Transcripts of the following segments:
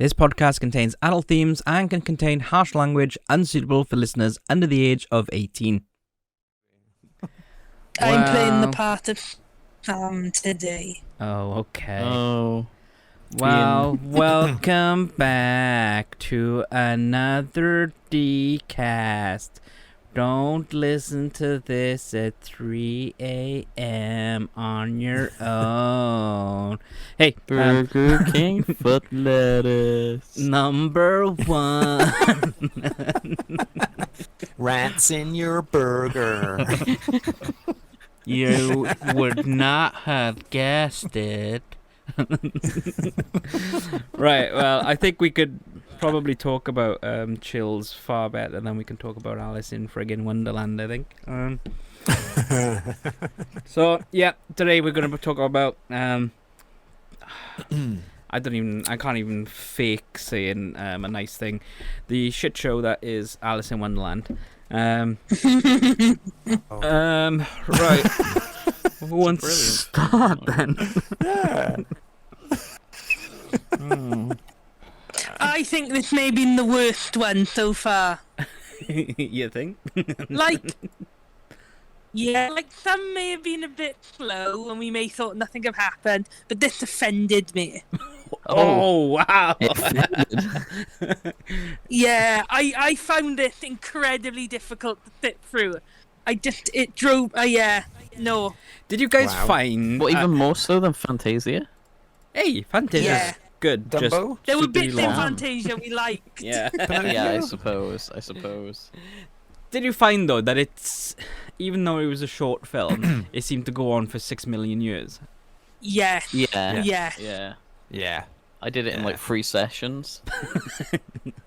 This podcast contains adult themes and can contain harsh language unsuitable for listeners under the age of 18. I'm playing the part of Sam today. Oh, okay. Oh. Well, welcome back to another DCast. Don't listen to this at 3 a.m. on your own. Hey, Burger King foot lettuce. number one. Rats in your burger. You would not have guessed it. Right, well, I think we could probably talk about Chills far better than we can talk about Alice in friggin' Wonderland, I think. So, yeah, today we're going to talk about... I can't even fake saying a nice thing. The shit show that is Alice in Wonderland. Right. Who wants to start then? Yeah. I think this may be the worst one so far. You think? Like some may have been a bit slow and we may thought nothing have happened, but this offended me. Oh, wow. Yeah, I found this incredibly difficult to sit through. No. Did you guys Wow. find... What, even more so than Fantasia? Hey, Fantasia's Yeah. good. Dumbo? There were stupidly bits in long. Fantasia we liked. Yeah. Yeah, I suppose. Did you find, though, that it's... Even though it was a short film, it seemed to go on for 6 million years? Yeah. Yeah. Yeah. Yeah. I did it in like 3 sessions.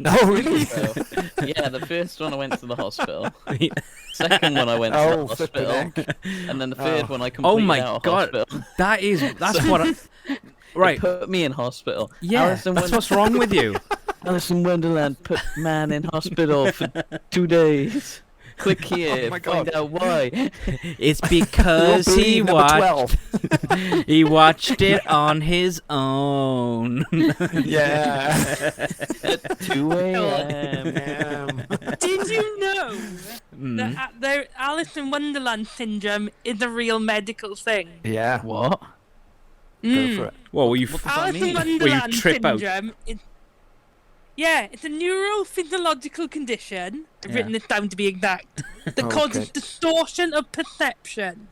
Oh, really? So, yeah, the first one I went to the hospital. Second one I went to the flipping hospital. heck. And then the third one I Oh completed my out of god. hospital. That's what I... Right. They put me in hospital. Yeah, Alice in that's what's wrong with you. Alice in Wonderland put man in hospital for 2 days. Click here, Oh my find God. out why. It's because he Number watched... 12. He watched it on his own. Yeah. At 2 a.m. Did you know Mm. that the Alice in Wonderland syndrome is a real medical thing? Yeah. What? Go for it. What were you... What does that Alice in mean? Wonderland trip out? syndrome is... Yeah, it's a neurophysiological condition. I've written this down to be exact. That causes Okay. distortion of perception.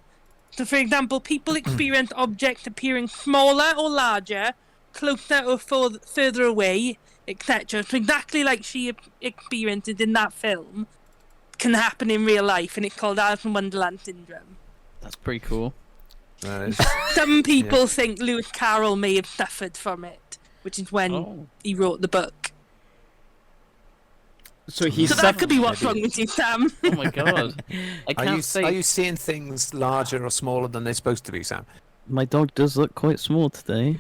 So, for example, people experience objects appearing smaller or larger, closer or further away, etc. So exactly like she experiences in that film can happen in real life, and it's called Alice in Wonderland syndrome. That's pretty cool. That is- Some people think Lewis Carroll may have suffered from it, which is when he wrote the book. So he's... So that could be what's wrong with you, Sam. Oh my god. I Are can't you seeing things larger or smaller than they're supposed to be, Sam? My dog does look quite small today.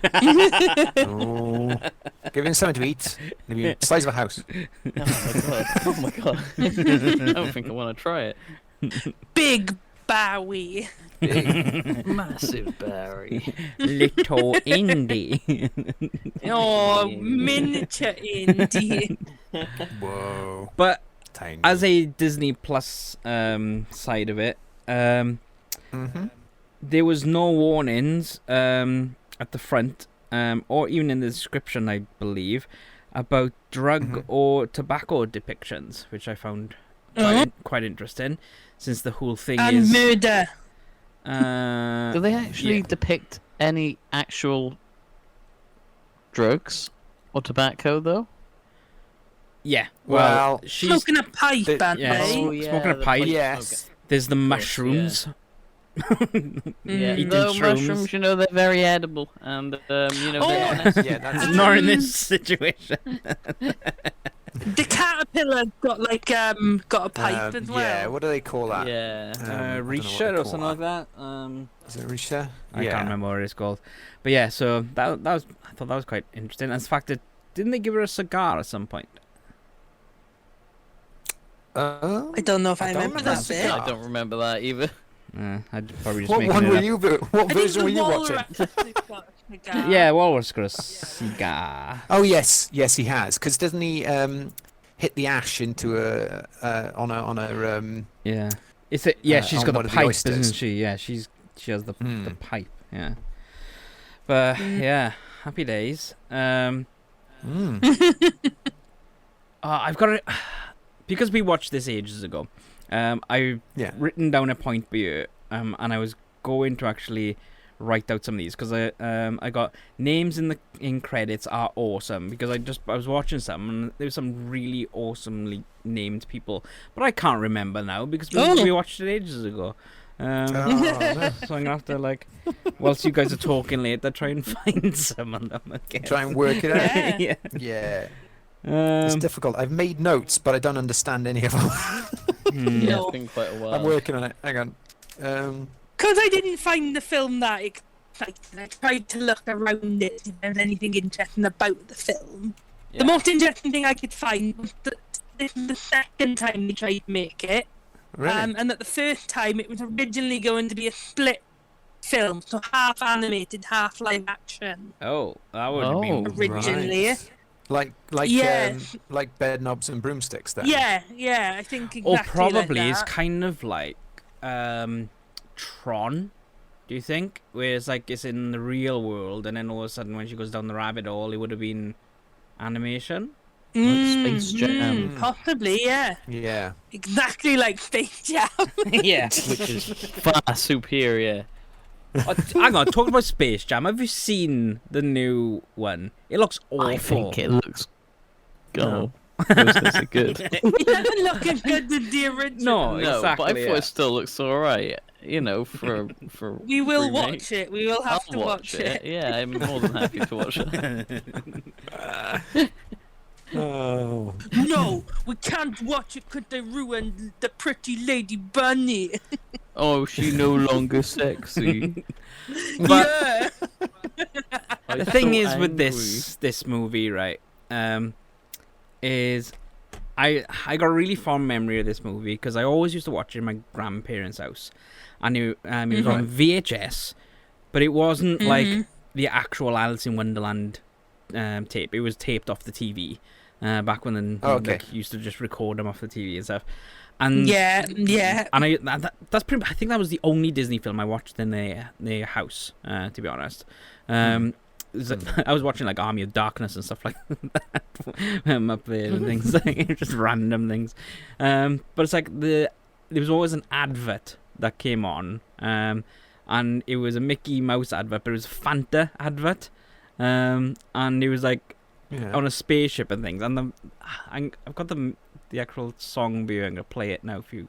Oh. Give him something to eat. Maybe the size of a house. Oh my god. I don't think I want to try it. Big Bowie. Massive Barry. Little Indy. Oh, miniature indie. Whoa. But Tiny. as a Disney Plus side of it, Mm-hmm. there was no warnings at the front, or even in the description, I believe, about drug or tobacco depictions, which I found quite interesting, since the whole thing And is... murder. Do they actually yeah. depict any actual drugs or tobacco though? Yeah, well, Well, she's... Smoking a pipe, aren't yes. they? Oh, yeah, smoking a the pipe. pipe. Yes. There's the course, mushrooms. Yeah, Eating though shrooms. mushrooms, you know, they're very edible, and they're Oh, very Yeah, that's Not in this situation. The caterpillar's got got a pipe as well. Yeah, what do they call that? yeah. I don't know what Risha they or call something like that. Is it Risha? I can't remember what it's called. But yeah, so that was, I thought that was quite interesting. And the fact that, didn't they give her a cigar at some point? I don't know if I remember that bit. I don't remember that either. I'd probably just What make one it were up. you? What I think version the were you watching? walrus has got a cigar. Yeah, Walrus got a cigar. Oh yes, he has. Because doesn't he hit the ash into on a Yeah. It's a, yeah, she's on got one the of the pipe, oysters. isn't she? Yeah, she has the Mm. pipe. Yeah. But yeah, happy days. I've got it because we watched this ages ago. I've written down a point for you, and I was going to actually write out some of these because I got names in credits are awesome because I was watching some and there was some really awesomely named people, but I can't remember now because we watched it ages ago. So I'm gonna have to whilst you guys are talking later, try and find some of them again. Try and work it out. Yeah. Yeah. It's difficult. I've made notes, but I don't understand any of them. Yeah, it's been quite a while. I'm working on it. Hang on. Because I didn't find the film that exciting, I tried to look around it if there was anything interesting about the film. Yeah. The most interesting thing I could find was that this is the second time they tried to make it. Really? And that the first time it was originally going to be a split film, so half animated, half live action. Oh, that would have been originally. Right. Like Yes. like bed knobs and broomsticks then. Yeah, I think exactly. Or probably like it's that. kind of like Tron. Do you think? Where it's in the real world, and then all of a sudden when she goes down the rabbit hole, it would have been animation. Like Space Jam. Possibly, yeah. Yeah. Exactly like Space Jam. Yeah. Which is far superior. Hang on, talking about Space Jam, have you seen the new one? It looks awful. I think it looks... Oh. I was going to say good. It doesn't look as good as the original. No, No, exactly. but I thought it still looks alright. You know, for We will remake. watch it. We will have I'll to watch it. Yeah, I'm more than happy to watch it. Oh. No, we can't watch it because they ruined the pretty lady bunny. Oh, she no longer sexy. But Yeah. the thing is with this movie, right? Is I got a really fond memory of this movie because I always used to watch it in my grandparents' house. I knew it was on VHS, but it wasn't like the actual Alice in Wonderland tape. It was taped off the TV back when they used to just record them off the TV and stuff. And yeah. And that's pretty. I think that was the only Disney film I watched in their house. To be honest, I was watching like Army of Darkness and stuff like that up there and things, just random things. But it's like there was always an advert that came on, and it was a Mickey Mouse advert, but it was a Fanta advert, and it was like on a spaceship and things. And I've got the actual song being, I'm gonna play it now for you,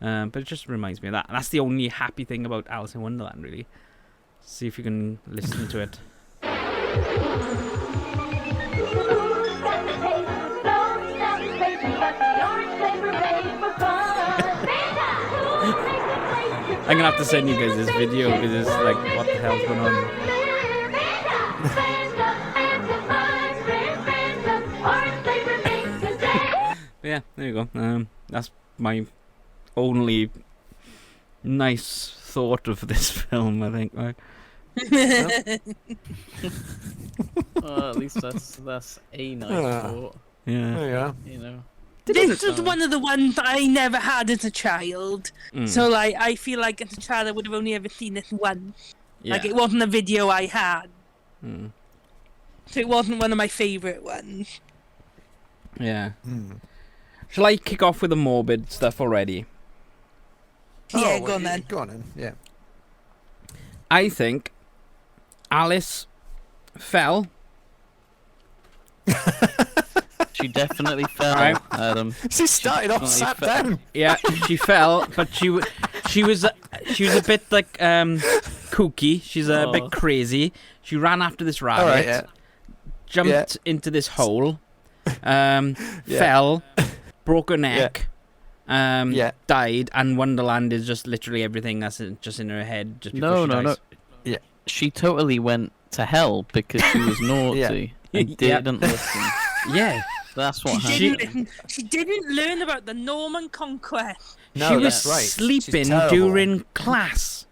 but it just reminds me of that. And that's the only happy thing about Alice in Wonderland, really. See if you can listen to it. I'm gonna have to send you guys this video because it's like, what the hell's going on? Yeah, there you go. That's my only nice thought of this film, I think. Right? At least that's a nice thought. Yeah. There you go. You know. This was one of the ones that I never had as a child. So, like, I feel like as a child I would have only ever seen this once. Yeah. Like, it wasn't a video I had. Mm. So it wasn't one of my favourite ones. Yeah. Shall I kick off with the morbid stuff already? Yeah, go on then. Go on then. Yeah. I think Alice fell. She definitely fell, Right. Adam. She started off sat down. Yeah, she fell, but she was a bit like kooky. She's a bit crazy. She ran after this rabbit, All right, jumped into this hole, fell, broke her neck, died, and Wonderland is just literally everything that's just in her head just before she dies. No. Yeah. She totally went to hell because she was naughty and didn't listen. Yeah, That's what She happened. didn't learn about the Norman conquest. No, she was that's right. sleeping She's terrible. during class.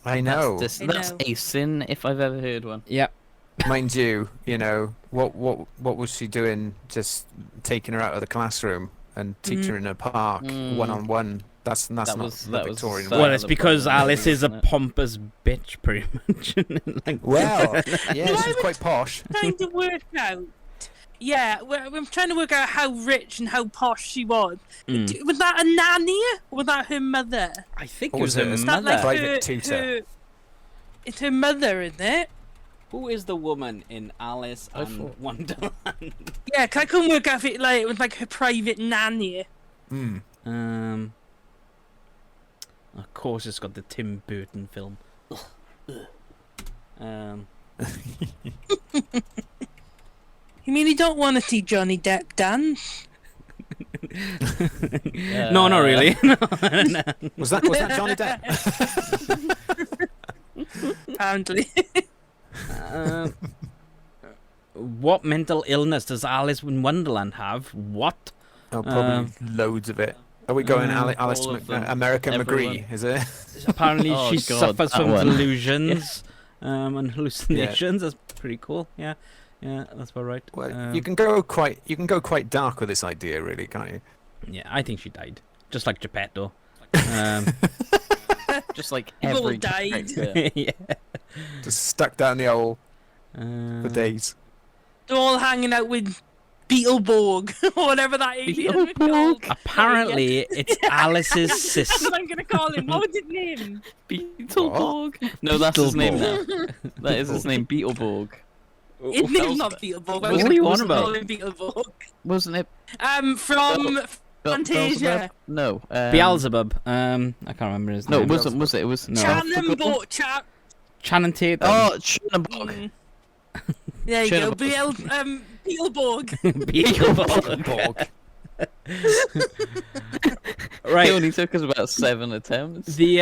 I know. That's know. a sin if I've ever heard one. Yep. Mind you, what was she doing? Just taking her out of the classroom and teaching her in a park, one-on-one. That's not the Victorian way. Well, it's because Alice is a isn't it? pompous bitch, pretty much. Like, Well, yeah, No, she's I quite posh. Trying to work out. Yeah, I'm trying to work out how rich and how posh she was. Was that a nanny or was that her mother? I think Or it was was her it a Is that mother. like Private tutor. It's her mother, isn't it? Who is the woman in Alice and Wonderland? Yeah, 'cause I couldn't work out if it was like her private nanny. Of course, it's got the Tim Burton film. You mean you don't want to see Johnny Depp dance? No, not really. No. Was that Johnny Depp? Apparently. What mental illness does Alice in Wonderland have? What? Oh, probably loads of it. Are we going Alice all of them. American Everyone. McGree? Is it? Apparently, Oh, she God, suffers that from one. delusions and hallucinations. That's pretty cool. Yeah, that's about right. Well, you can go quite dark with this idea, really, can't you? Yeah, I think she died, just like Geppetto. Just like They've all every died. character. Yeah. Just stuck down the hole for days. They're all hanging out with Beetleborg or whatever that alien was called. Apparently, it's Alice's That's sister. what I'm gonna call him. What was his name? Beetleborg. No, that's his name now. That is his name, Beetleborg. His name's not Beetleborg. I'm What gonna are you call on about? him Beetleborg. Wasn't it? From Fantasia. Beelzebub? No. Beelzebub. I can't remember his No, name. it wasn't. Was it? It was. No. Channing Tatum. Oh, Chernabog. There you go. Chernobyl. Beetleborg. Beelzebub. It Right. only took us about 7 attempts. The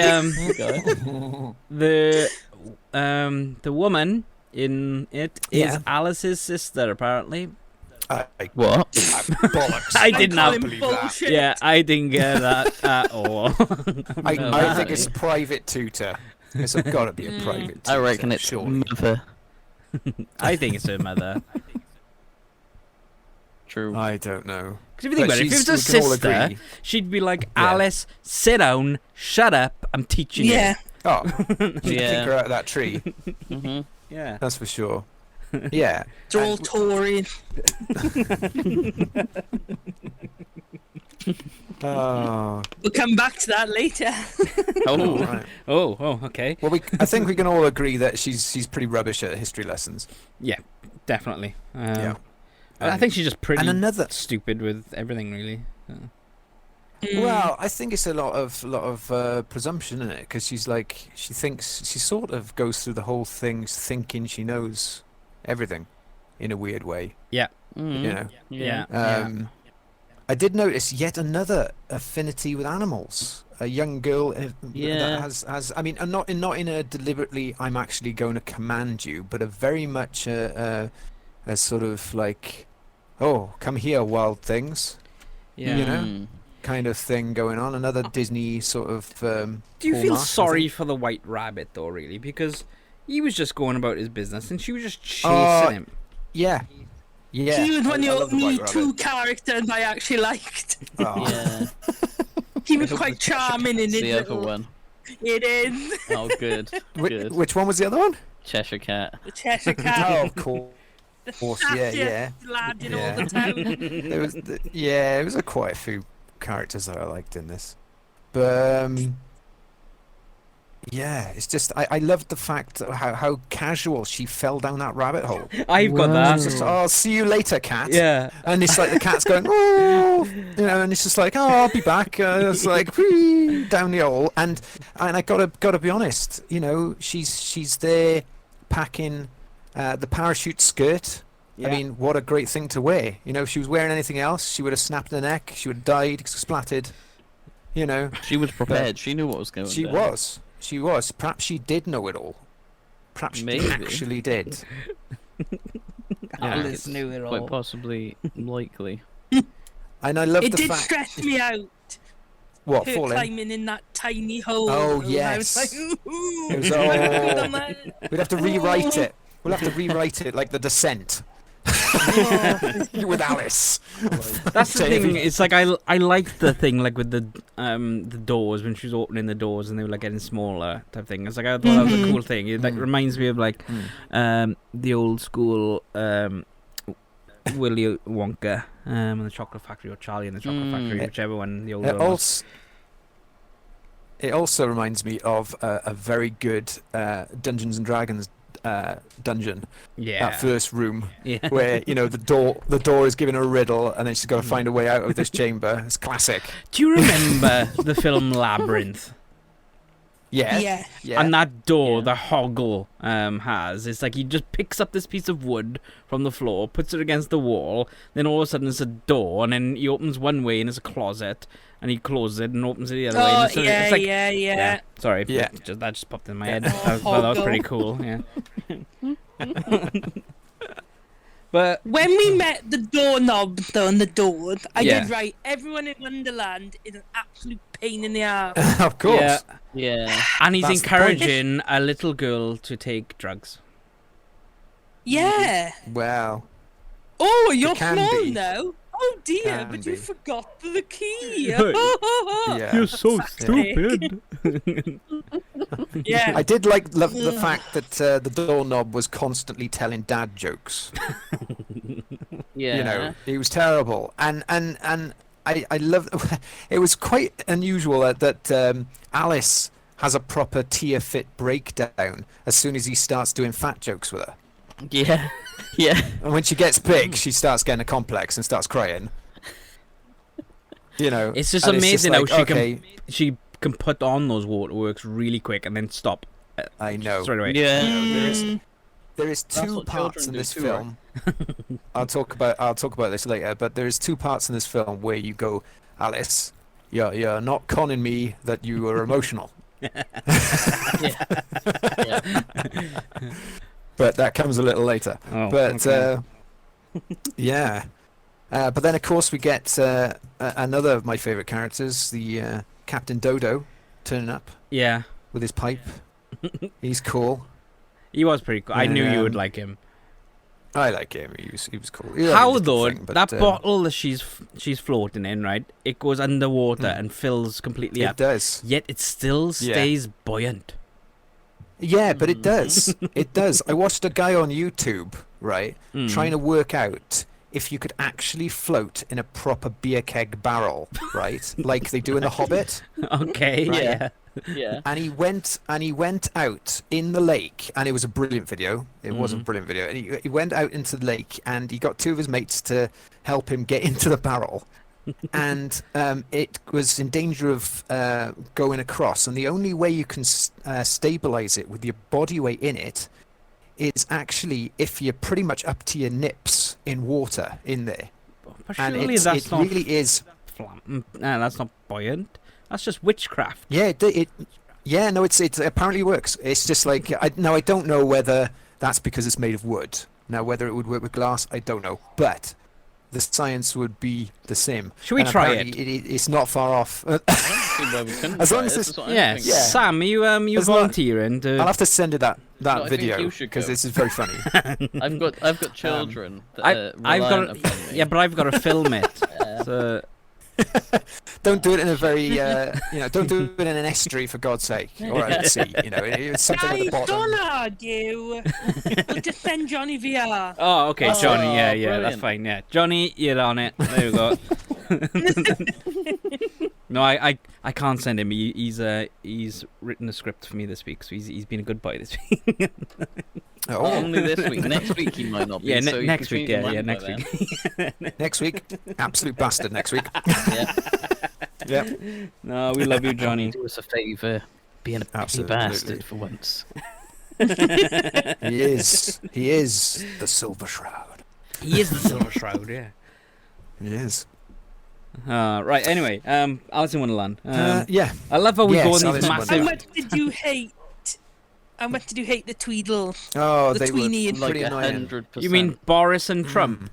Okay. the woman in it is Yeah. Alice's sister, apparently. What? Bollocks. I did call not him believe that. bullshit. Yeah, I didn't get that at all. I think it's private tutor. It's got to be a private tutor. I reckon it's surely. mother. I think it's her mother. True. I don't know. Because if you think about it, if it was a we can all sister, agree. she'd be like, Yeah. Alice, sit down, shut up, I'm teaching Yeah. Oh, you kick Yeah. her out of that tree. Mm-hmm. you. Yeah. That's for sure. Yeah. They're all Tories. Oh. We'll come back to that later. Oh, Right. Oh, okay. Well, I think we can all agree that she's pretty rubbish at history lessons. Yeah, definitely. Yeah. I think she's just pretty And another. stupid with everything, really. Well, I think it's a lot of presumption in it, because she sort of goes through the whole thing thinking she knows everything, in a weird way. Yeah. Mm. You know. Yeah. I did notice yet another affinity with animals. A young girl Yeah. that has. I mean, not in a deliberately, I'm actually going to command you, but a very much a sort of like, oh, come here, wild things, Yeah. you know? Mm. kind of thing going on. Another Disney sort of. Do you feel hallmark, I sorry think. for the White Rabbit, though, really? Because he was just going about his business and she was just chasing him. Yeah. Yeah. He was one I of love the the Me White Too Rabbit. characters I actually liked. Oh. Yeah. He was quite charming in It's his the other little... one. It is. Oh, good. Good. Which one was the other one? Cheshire Cat. The Cheshire Oh, Cat. of course. The yeah, sassiest yeah. lad in Yeah. all the town. There was, it was quite a few characters that I liked in this, but yeah, it's just I loved the fact how casual she fell down that rabbit hole. I've got Wow. that. It's just, oh, see you later, cat. Yeah. And it's like the cat's going, oh, you know, and it's just like, oh, I'll be back. It's like whee, down the hole, and I gotta be honest, you know, she's there packing the parachute skirt. Yeah. I mean, what a great thing to wear. You know, if she was wearing anything else, she would have snapped her neck. She would have died, splattered. You know, She was prepared. She knew what was going she down. was. She was. Perhaps she did know it all. Perhaps she Maybe. actually did. Alice knew it Quite all. possibly likely. And I love It the did fact. stress me out. What, Her falling? climbing in that tiny hole. Oh, I yes. was like, ooh, It was, I couldn't oh. on that. We'd have to rewrite it. We'll have to rewrite it like The Descent. With Alice. That's the Davey. thing. It's like I liked the thing like with the doors when she was opening the doors and they were like getting smaller type thing. It's like I thought that was a cool thing. It like reminds me of like the old school Willy Wonka and the Chocolate Factory, or Charlie and the Chocolate Factory, whichever one the older one was. It also reminds me of a very good Dungeons and Dragons dungeon. Yeah. That first room Yeah. where the door is given a riddle and then she's got to find a way out of this chamber. It's classic. Do you remember the film Labyrinth? Yeah. Yeah. Yeah. And that door, Yeah. the hoggle has, it's like he just picks up this piece of wood from the floor, puts it against the wall, then all of a sudden it's a door, and then he opens one way and it's a closet, and he closes it and opens it the other way. Oh, And it's like, yeah. Sorry, Yeah. that just popped in my head. Oh, That was hoggle. pretty cool, yeah. But When we met the doorknob though and the doors, I Yeah. did write, everyone in Wonderland is an absolute pain in the ass. Of course. yeah, Yeah. and he's That's the point. encouraging a little girl to take drugs. Yeah. Wow. Oh, you're can small be. now. Oh dear, Can but be. you forgot the key. Yeah. You're so stupid. Yeah. I did love the fact that the doorknob was constantly telling dad jokes. Yeah. You know, he was terrible, and I love. It was quite unusual that Alice has a proper tear fit breakdown as soon as he starts doing fat jokes with her. Yeah. Yeah. And when she gets big, she starts getting a complex and starts crying. You know, It's just and amazing like, how okay, she can put on those waterworks really quick and then stop I know. straight away. Yeah. There is That's two what parts in children this do too, right? film. I'll talk about this later. But there is two parts in this film where you go, Alice, you're not conning me that you are emotional. Yeah. But that comes a little later. Oh, But okay. yeah. But then of course we get another of my favourite characters, the Captain Dodo, turning up Yeah, with his pipe. He's cool. he was pretty cool. I knew you would Um, like him. I like him. He was cool. He How was a good though? thing, but, That bottle that she's floating in, right? It goes underwater and fills completely it up. does. Yet it still stays buoyant. Yeah, but it does. It does. I watched a guy on YouTube, right, Mm. trying to work out if you could actually float in a proper beer keg barrel, right, like they do in The Hobbit. Okay, Right. yeah. Yeah. And he went out in the lake, and it was a brilliant video. It was a brilliant video. And he went out into the lake, and he got two of his mates to help him get into the barrel. And it was in danger of going across. And the only way you can stabilize it with your body weight in it is actually if you're pretty much up to your nips in water in there. But And surely it that's not really is. No, that's not buoyant. That's just witchcraft. Yeah, yeah, no, it apparently works. It's just like I don't know whether that's because it's made of wood. Now, whether it would work with glass, I don't know. But the science would be the same. Should we And try apparently It's not far off. As long as this- Yeah, Yeah. Sam, you As long- volunteering to? I'll have to send you that I think video you should because go. this is very funny. I've got children that I- are I've got reliant upon me. yeah, but I've got to film it. So Don't do it in a very, don't do it in an estuary for God's sake, or at sea. It's something at the Guys, bottom. don't argue. We'll just send Johnny VR. oh, okay, Oh, Johnny. Yeah, that's brilliant. fine. Yeah, Johnny, you're on it. There we go. No, I can't send him. He's written a script for me this week, so he's been a good boy this week. Oh, Only this week. Next week he might not be. Yeah, so you next can week. change your Yeah, mind next by week. next week, absolute bastard. Next week. then. Yeah. Yeah. No, we love you, Johnny. Do us a favour, being a petty Absolutely. bastard for once. He is the Silver Shroud. He is the Silver Shroud. Yeah. He is. Right. Anyway, Alice in Wonderland. Yeah. I love how we yes, go on Alice these in How massive. much did you hate How much did you hate the Tweedle? Oh, The they were tweenie and- Like pretty annoying. 100%. You mean Boris and Trump?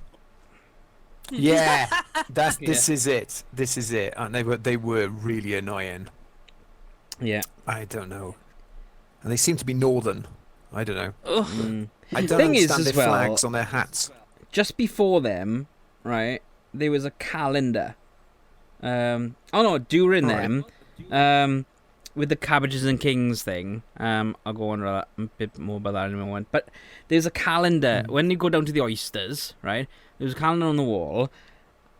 Yeah, this is it. This is it. And they were really annoying. Yeah. I don't know. And they seem to be northern. I don't know. Ugh. Mm. I don't Thing is, understand as their well, flags on their hats. Just before them, right, there was a calendar. During Alright. them, with the Cabbages and Kings thing. I'll go on a bit more about that in a moment. But there's a calendar when you go down to the oysters, right? There's a calendar on the wall,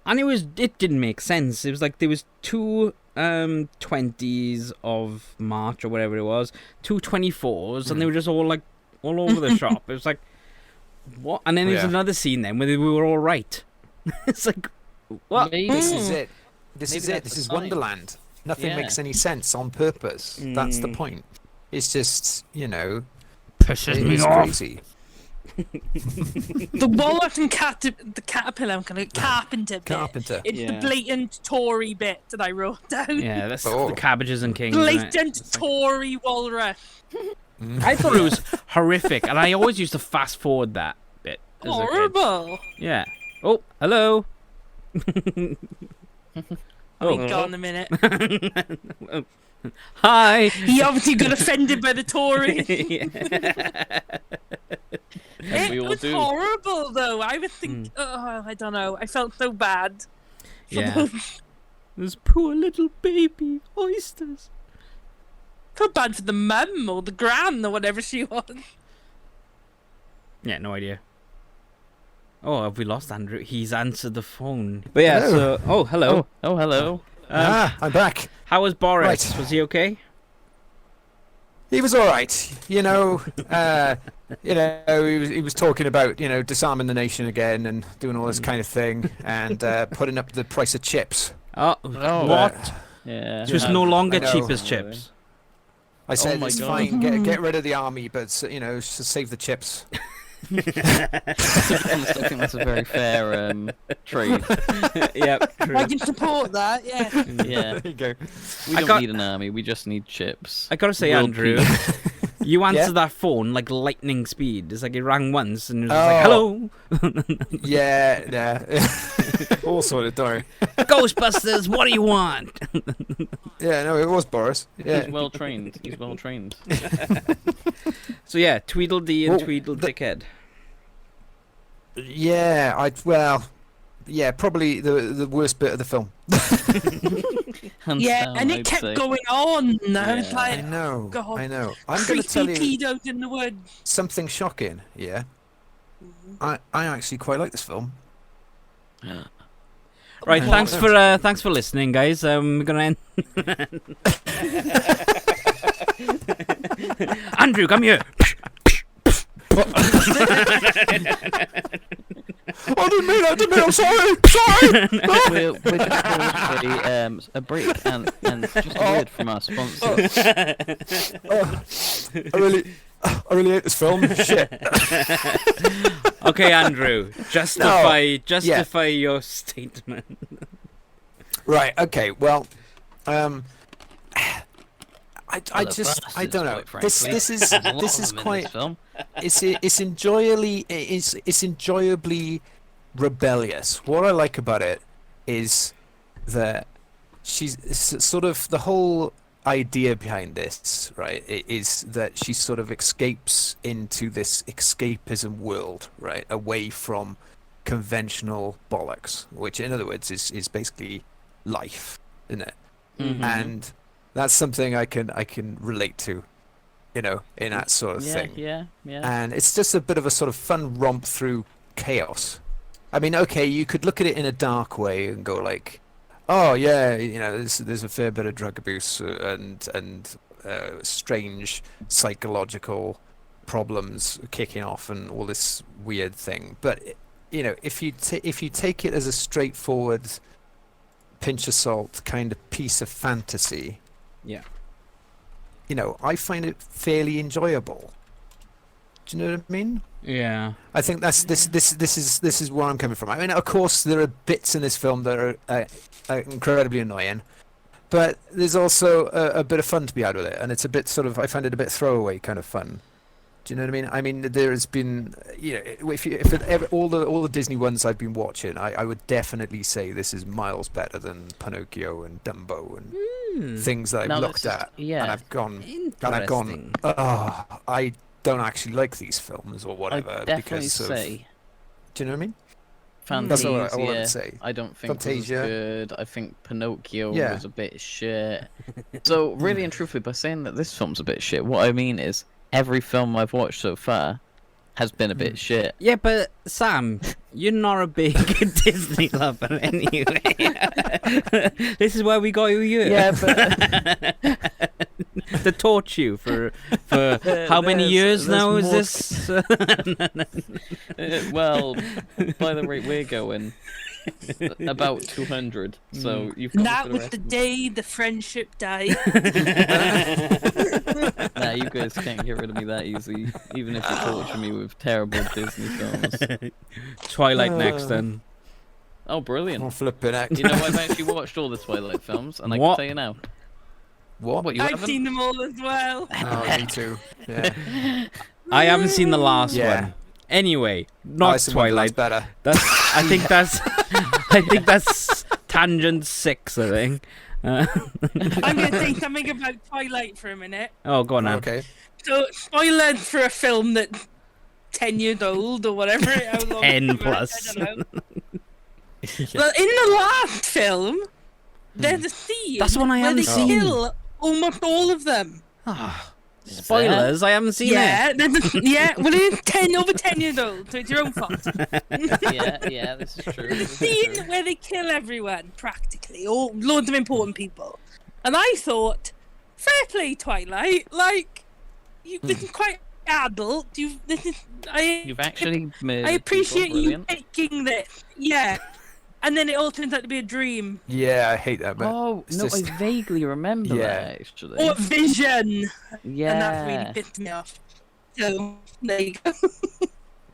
and it didn't make sense. It was like there was two 20s of March or whatever it was, two 24s, and they were just all like all over the shop. It was like, what? And then there's another scene then where we were all right. It's like, what? Maybe. This is it. This Maybe is it. that's This the is sign. Wonderland. Nothing Yeah. makes any sense on purpose. That's the point. It's just, Pisses me it's off. crazy. The walrus and the caterpillar, I'm gonna carpenter bit. Carpenter. It's the Yeah. blatant Tory bit that I wrote down. Yeah, that's Oh. the Cabbages and Kings. isn't it? Blatant It's like- Tory walrus. I thought it was horrific, and I always used to fast forward that bit. As a kid. Horrible. Yeah. Oh, hello. I'll be gone in a minute. Hi. He obviously got offended by the Tories. And we It all was do. horrible, though. I was thinking, I don't know. I felt so bad. for Yeah. those- Those poor little baby oysters. felt bad for the mum or the gran or whatever she was. Yeah, no idea. Oh, have we lost Andrew? He's answered the phone. But yeah, Hello. so hello. Oh, hello. I'm back. How was Boris? Right. Was he okay? He was all right. He was talking about disarming the nation again and doing all this kind of thing and putting up the price of chips. Oh, what? Yeah. So it's no longer I know. cheap as chips. I said my it's God. fine. Get rid of the army, but save the chips. I think that's a very fair trade. Yep, true. I can support that, yeah. Yeah. There you go. We I don't got- need an army. We just need chips. I gotta say, World Andrew, peace. you answered Yeah? that phone like lightning speed. It's like it rang once and it was just like, hello, Yeah. All sorted, don't worry. Ghostbusters, what do you want? Yeah, no, it was Boris. Yeah. He's well trained. He's well trained. So yeah, Tweedledee and Well, Tweedle Dickhead. Yeah, probably the worst bit of the film. Hands Yeah, down, and it I'd kept say. going on. I was Yeah. I like, know. God. I know. I'm going to tell creepy you pedos in the woods. something shocking. Yeah. I actually quite like this film. Right, Yeah. thanks for listening, guys. We're gonna end. Andrew, come here. I didn't mean that. I'm sorry. We're just going to a break and just a word from our sponsors. I really hate this film. Shit. Okay, Andrew, justify your statement. Right. Okay. Well, I Well, the just I bastards, don't know. quite This frankly. this is There's a lot this of is them in quite this film. it's enjoyably rebellious. What I like about it is that she's sort of the whole idea behind this, right? Is that she sort of escapes into this escapism world, right, away from conventional bollocks, which in other words is basically life, isn't it? Mhm. And that's something I can relate to, in that sort of thing. Yeah. And it's just a bit of a sort of fun romp through chaos. I mean, okay, you could look at it in a dark way and go like, oh yeah, there's a fair bit of drug abuse and strange psychological problems kicking off and all this weird thing. But if you take it as a straightforward pinch of salt kind of piece of fantasy, Yeah. I find it fairly enjoyable. Do you know what I mean? Yeah. I think this is where I'm coming from. I mean, of course, there are bits in this film that are incredibly annoying, but there's also a bit of fun to be had with it, and it's a bit sort of, I find it a bit throwaway kind of fun. Do you know what I mean? I mean, there has been, all the Disney ones I've been watching, I would definitely say this is miles better than Pinocchio and Dumbo and things that I've looked at, and I've gone, oh, I don't actually like these films or whatever. I'd definitely because say. Do you know what I mean? Fantasia, That's what I would say. I don't think was as good. I think Pinocchio Yeah. was a bit shit. So really and truthfully, by saying that this film's a bit shit, what I mean is every film I've watched so far has been a bit shit. Yeah, but Sam, you're not a big Disney lover anyway. This is why we got you here. Yeah, but To torch you for how many years now is this? Well, by the rate we're going, about 200. So you've got That was the day the friendship died. Nah, you guys can't get rid of me that easy, even if you torture me with terrible Disney films. Twilight next then. Oh, brilliant. I'm flipping out. You know, I've actually watched all the Twilight films, and I What? can tell you now. What? You I've haven't? seen them all as well. Oh, me too. Yeah. I haven't seen the last Yeah. one. Anyway, not Alice in Wonderland's Twilight. better. I think that's tangent 6. I think. I'm going to say something about Twilight for a minute. Oh, go on now. Okay. So, spoiler for a film that's 10 years old or whatever. How long 10 it was, plus. I don't know. Well, in the last film, there's a scene That's one I where they haven't seen. kill almost all of them. Spoilers, I haven't seen it. Yeah, well, it's over 10 years old, so it's your own fault. Yeah, this is true. There's a scene where they kill everyone, practically, or loads of important people. And I thought, fair play, Twilight, like, this is quite adult. You've actually made I appreciate people you brilliant. taking this. Yeah. And then it all turns out to be a dream. Yeah, I hate that. But Oh, it's no, just- I vaguely remember Yeah. that, actually. Or vision. Yeah. And that really pissed me off. So, there you go.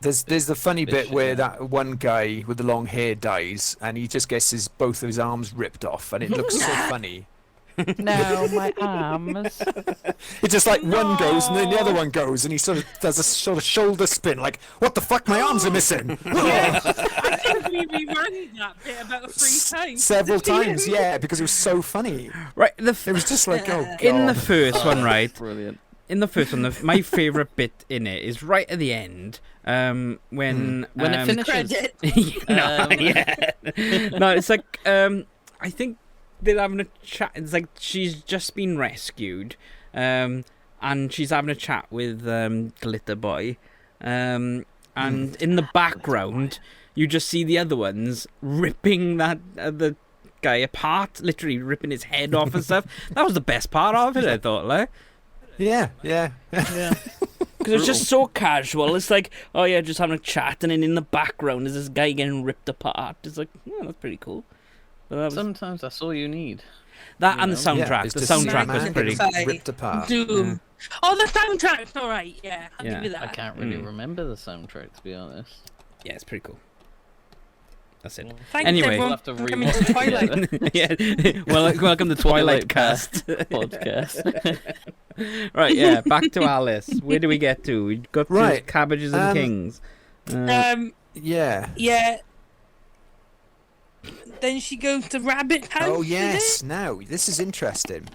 There's the funny bit Vision, where yeah. that one guy with the long hair dies, and he just gets both of his arms ripped off, and it looks so funny. No, my arms. It's just like one goes, and then the other one goes, and he sort of does a sort of shoulder spin, like, "What the fuck? My arms are missing." I think we rerun that bit about 3 times. Several times, yeah, because it was so funny. Right, It was just like, oh god. in the first one, right? Brilliant. In the first one, my favourite bit in it is right at the end. When When it finishes. Credit. No, it's like I think they're having a chat. It's like she's just been rescued, and she's having a chat with Glitter Boy, and in the background you just see the other ones ripping that the guy apart, literally ripping his head off and stuff. That was the best part of it, I thought, like. Yeah. Because it's just so casual. It's like, oh yeah, just having a chat, and then in the background is this guy getting ripped apart. It's like, oh, that's pretty cool. But that was, Sometimes that's all you need. that you and the know? soundtrack. it's The just soundtrack man was pretty. getting ripped apart. Doom. Oh, the soundtrack's alright, yeah. I'll Yeah. give you I that. can't really remember the soundtrack, to be honest. Yeah, it's pretty cool. That's it. Thanks Anyway. everyone We'll have to for coming to Twilight. Yeah. Well, welcome to Twilight Cast. Podcast. Right, yeah. Back to Alice. Where do we get to? We got to Right, Cabbages and Kings. Yeah. Yeah. Then she goes to Rabbit House. Oh is yes. it? Now this is interesting.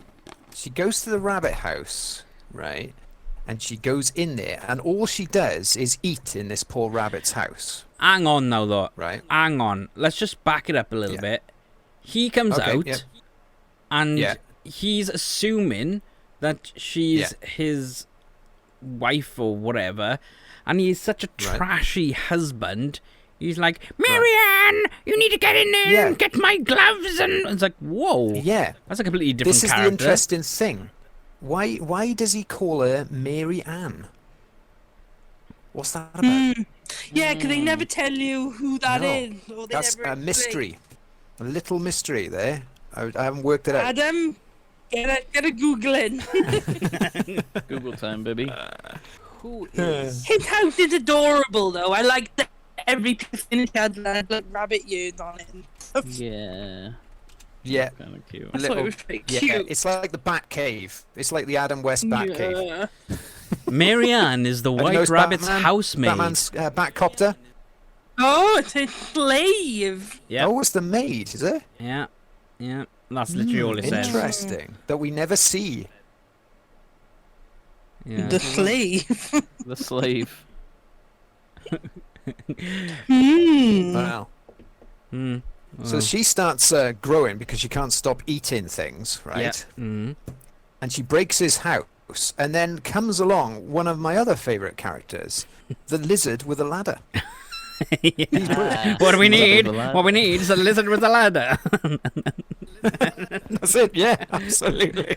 She goes to the rabbit house, right? And she goes in there, and all she does is eat in this poor rabbit's house, Hang on now, though. right? Hang on. Let's just back it up a little Yeah. bit. He comes Okay, out, yeah. and Yeah. he's assuming that she's his wife or whatever, and he's such a Right. trashy husband. He's like, Marianne, you need to get in there Yeah. and get my gloves, and it's like, whoa, Yeah. that's a completely different This is character. the interesting thing. Why does he call her Mary Ann? What's that about? Yeah, because they never tell you who that No, is. Or they That's never a explain. mystery. A little mystery there. I haven't worked it out. Adam, get a Googling. Google time, baby. Who is? His house is adorable, though. I like that every piece in it had like rabbit ears on it. Yeah. Yeah. Kind of cute. I thought it was pretty Yeah, cute. it's like the Bat Cave. It's like the Adam West Bat Cave. Yeah. Marianne is the Have you White noticed Rabbit's Batman? housemaid. Batman's Batcopter. Oh, it's a slave. Yeah, Oh, it's the maid, is it? yeah, yeah. That's literally all it says. Interesting. That we never see. Yeah. The slave. The slave. Wow. Hmm. So she starts growing because she can't stop eating things, right? Yeah. Mm. And she breaks his house, and then comes along one of my other favourite characters, the lizard with a ladder. Yeah. What do we need? What we need is a lizard with a ladder. That's it, yeah, absolutely.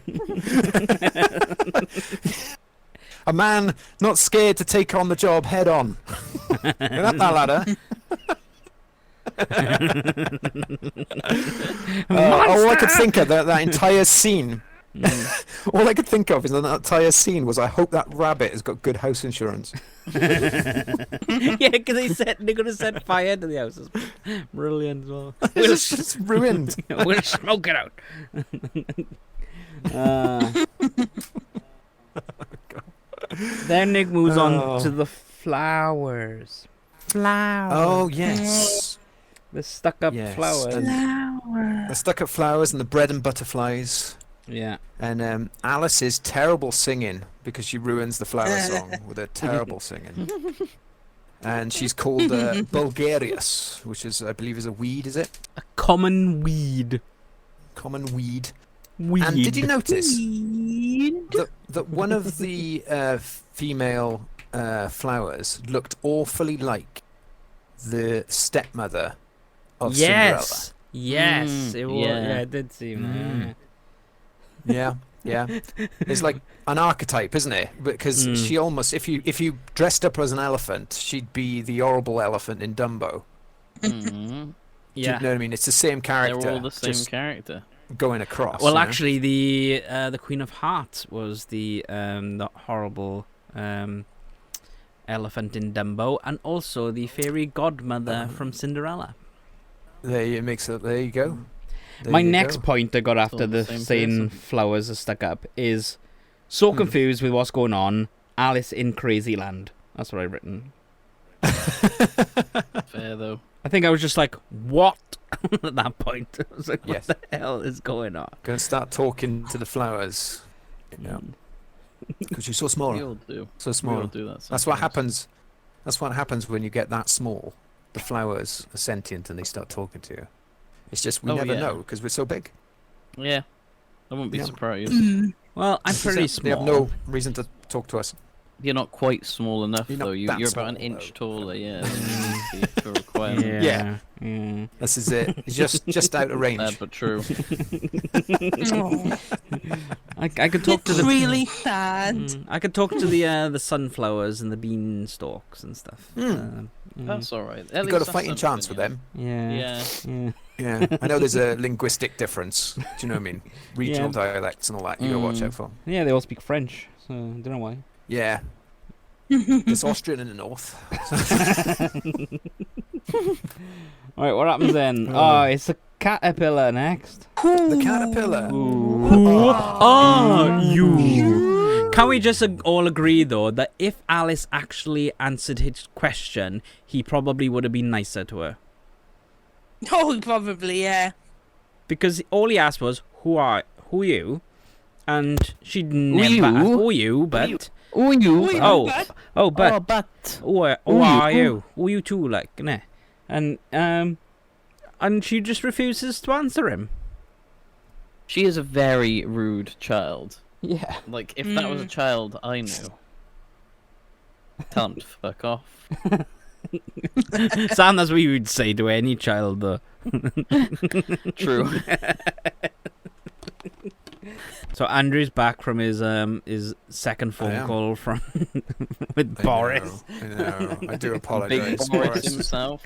A man not scared to take on the job head on. Get up that ladder. All I could think of that entire scene. All I could think of is that entire scene was, I hope that rabbit has got good house insurance. Yeah, because they're going to set fire to the house. Brilliant as well. It's just ruined. We'll smoke it out. Then Nick moves on to the flowers. Oh, yes. The stuck-up Yes. flowers. The stuck-up flowers and the bread and butterflies. Yeah. And Alice's terrible singing, because she ruins the flower song with her terrible singing. And she's called Bulgarius, which is, I believe, is a weed, is it? A common weed. Common weed. Weed. And did you notice that one of the female flowers looked awfully like the stepmother of Cinderella? Yes. It was, yeah. yeah, it did seem that. Yeah, yeah. It's like an archetype, isn't it? Because she almost, if you dressed up as an elephant, she'd be the horrible elephant in Dumbo. Mm. Do Yeah. you know what I mean? It's the same character. They're all the same just character. going across. Well, you know? actually, the Queen of Hearts was the horrible elephant in Dumbo, and also the fairy godmother from Cinderella. there you go. There My you next go. point I got after all the the same saying person. flowers are stuck up is so confused with what's going on. Alice in Crazy Land. That's what I've written. Fair though. I think I was just like, what? At that point. I was like, what Yes. the hell is going on? Going to start talking to the flowers. Yeah. Because you're so We small. all do. So We all small. do that. That's what sometimes. happens. That's what happens when you get that small. The flowers are sentient and they start talking to you. It's just we Oh, never yeah. know because we're so big. Yeah. I wouldn't be Yeah. surprised. Well, I'm pretty small. They have no reason to talk to us. You're not quite small enough You're not though. that You're about an small, inch though. taller. Yeah. than you for requirement. Yeah. This is it. It's just out of range. Sad but true. Oh, I could talk to it's the really sad. I could talk to the sunflowers and the beanstalks and stuff. That's all right. You've got a fighting chance with them. Yeah. Yeah. Yeah, I know there's a linguistic difference. Do you know what I mean? Regional dialects and all that. You got to watch out for. Yeah, they all speak French, so I don't know why. Yeah. It's Austrian in the north. Alright, what happens then? Oh, it's a caterpillar next. The caterpillar. Who are you? Can we just all agree, though, that if Alice actually answered his question, he probably would have been nicer to her? Oh, probably, yeah. Because all he asked was, who you? And she'd never you? asked, who you, but... Oh, you. but but. who are you? Who you two, like, nah. And she just refuses to answer him. She is a very rude child. Yeah. Like, if that was a child I knew. Tell him to fuck off. Sam, that's what you would say to any child, though. True. So Andrew's back from his second I phone am. call from with Boris. I know. I do Big apologise. Boris himself.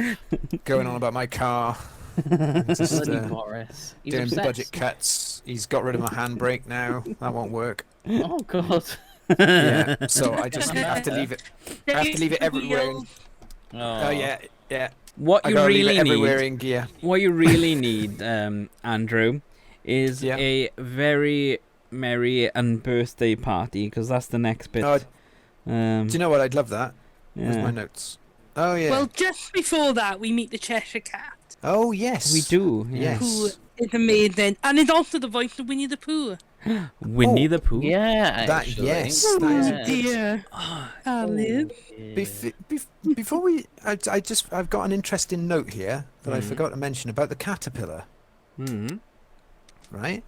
Going on about my car. Just, Bloody Boris. He's doing obsessed. budget cuts. He's got rid of my handbrake now. That won't work. Oh, God. Yeah. So I just have to leave it. I have to leave it everywhere. Oh yeah. What I you gotta leave really it everywhere need, in gear. what you really need, Andrew, is a very merry and birthday party, because that's the next bit. Do you know what? I'd love that. Where's my notes? Oh, yeah. Well, just before that, we meet the Cheshire Cat. Oh, yes. We do. Yes. Who is amazing. And is also the voice of Winnie the Pooh. Winnie the Pooh? Yeah, That, actually. yes. Oh, That is dear. Alice. Before I've got an interesting note here that I forgot to mention about the caterpillar. Mm-hmm. Right?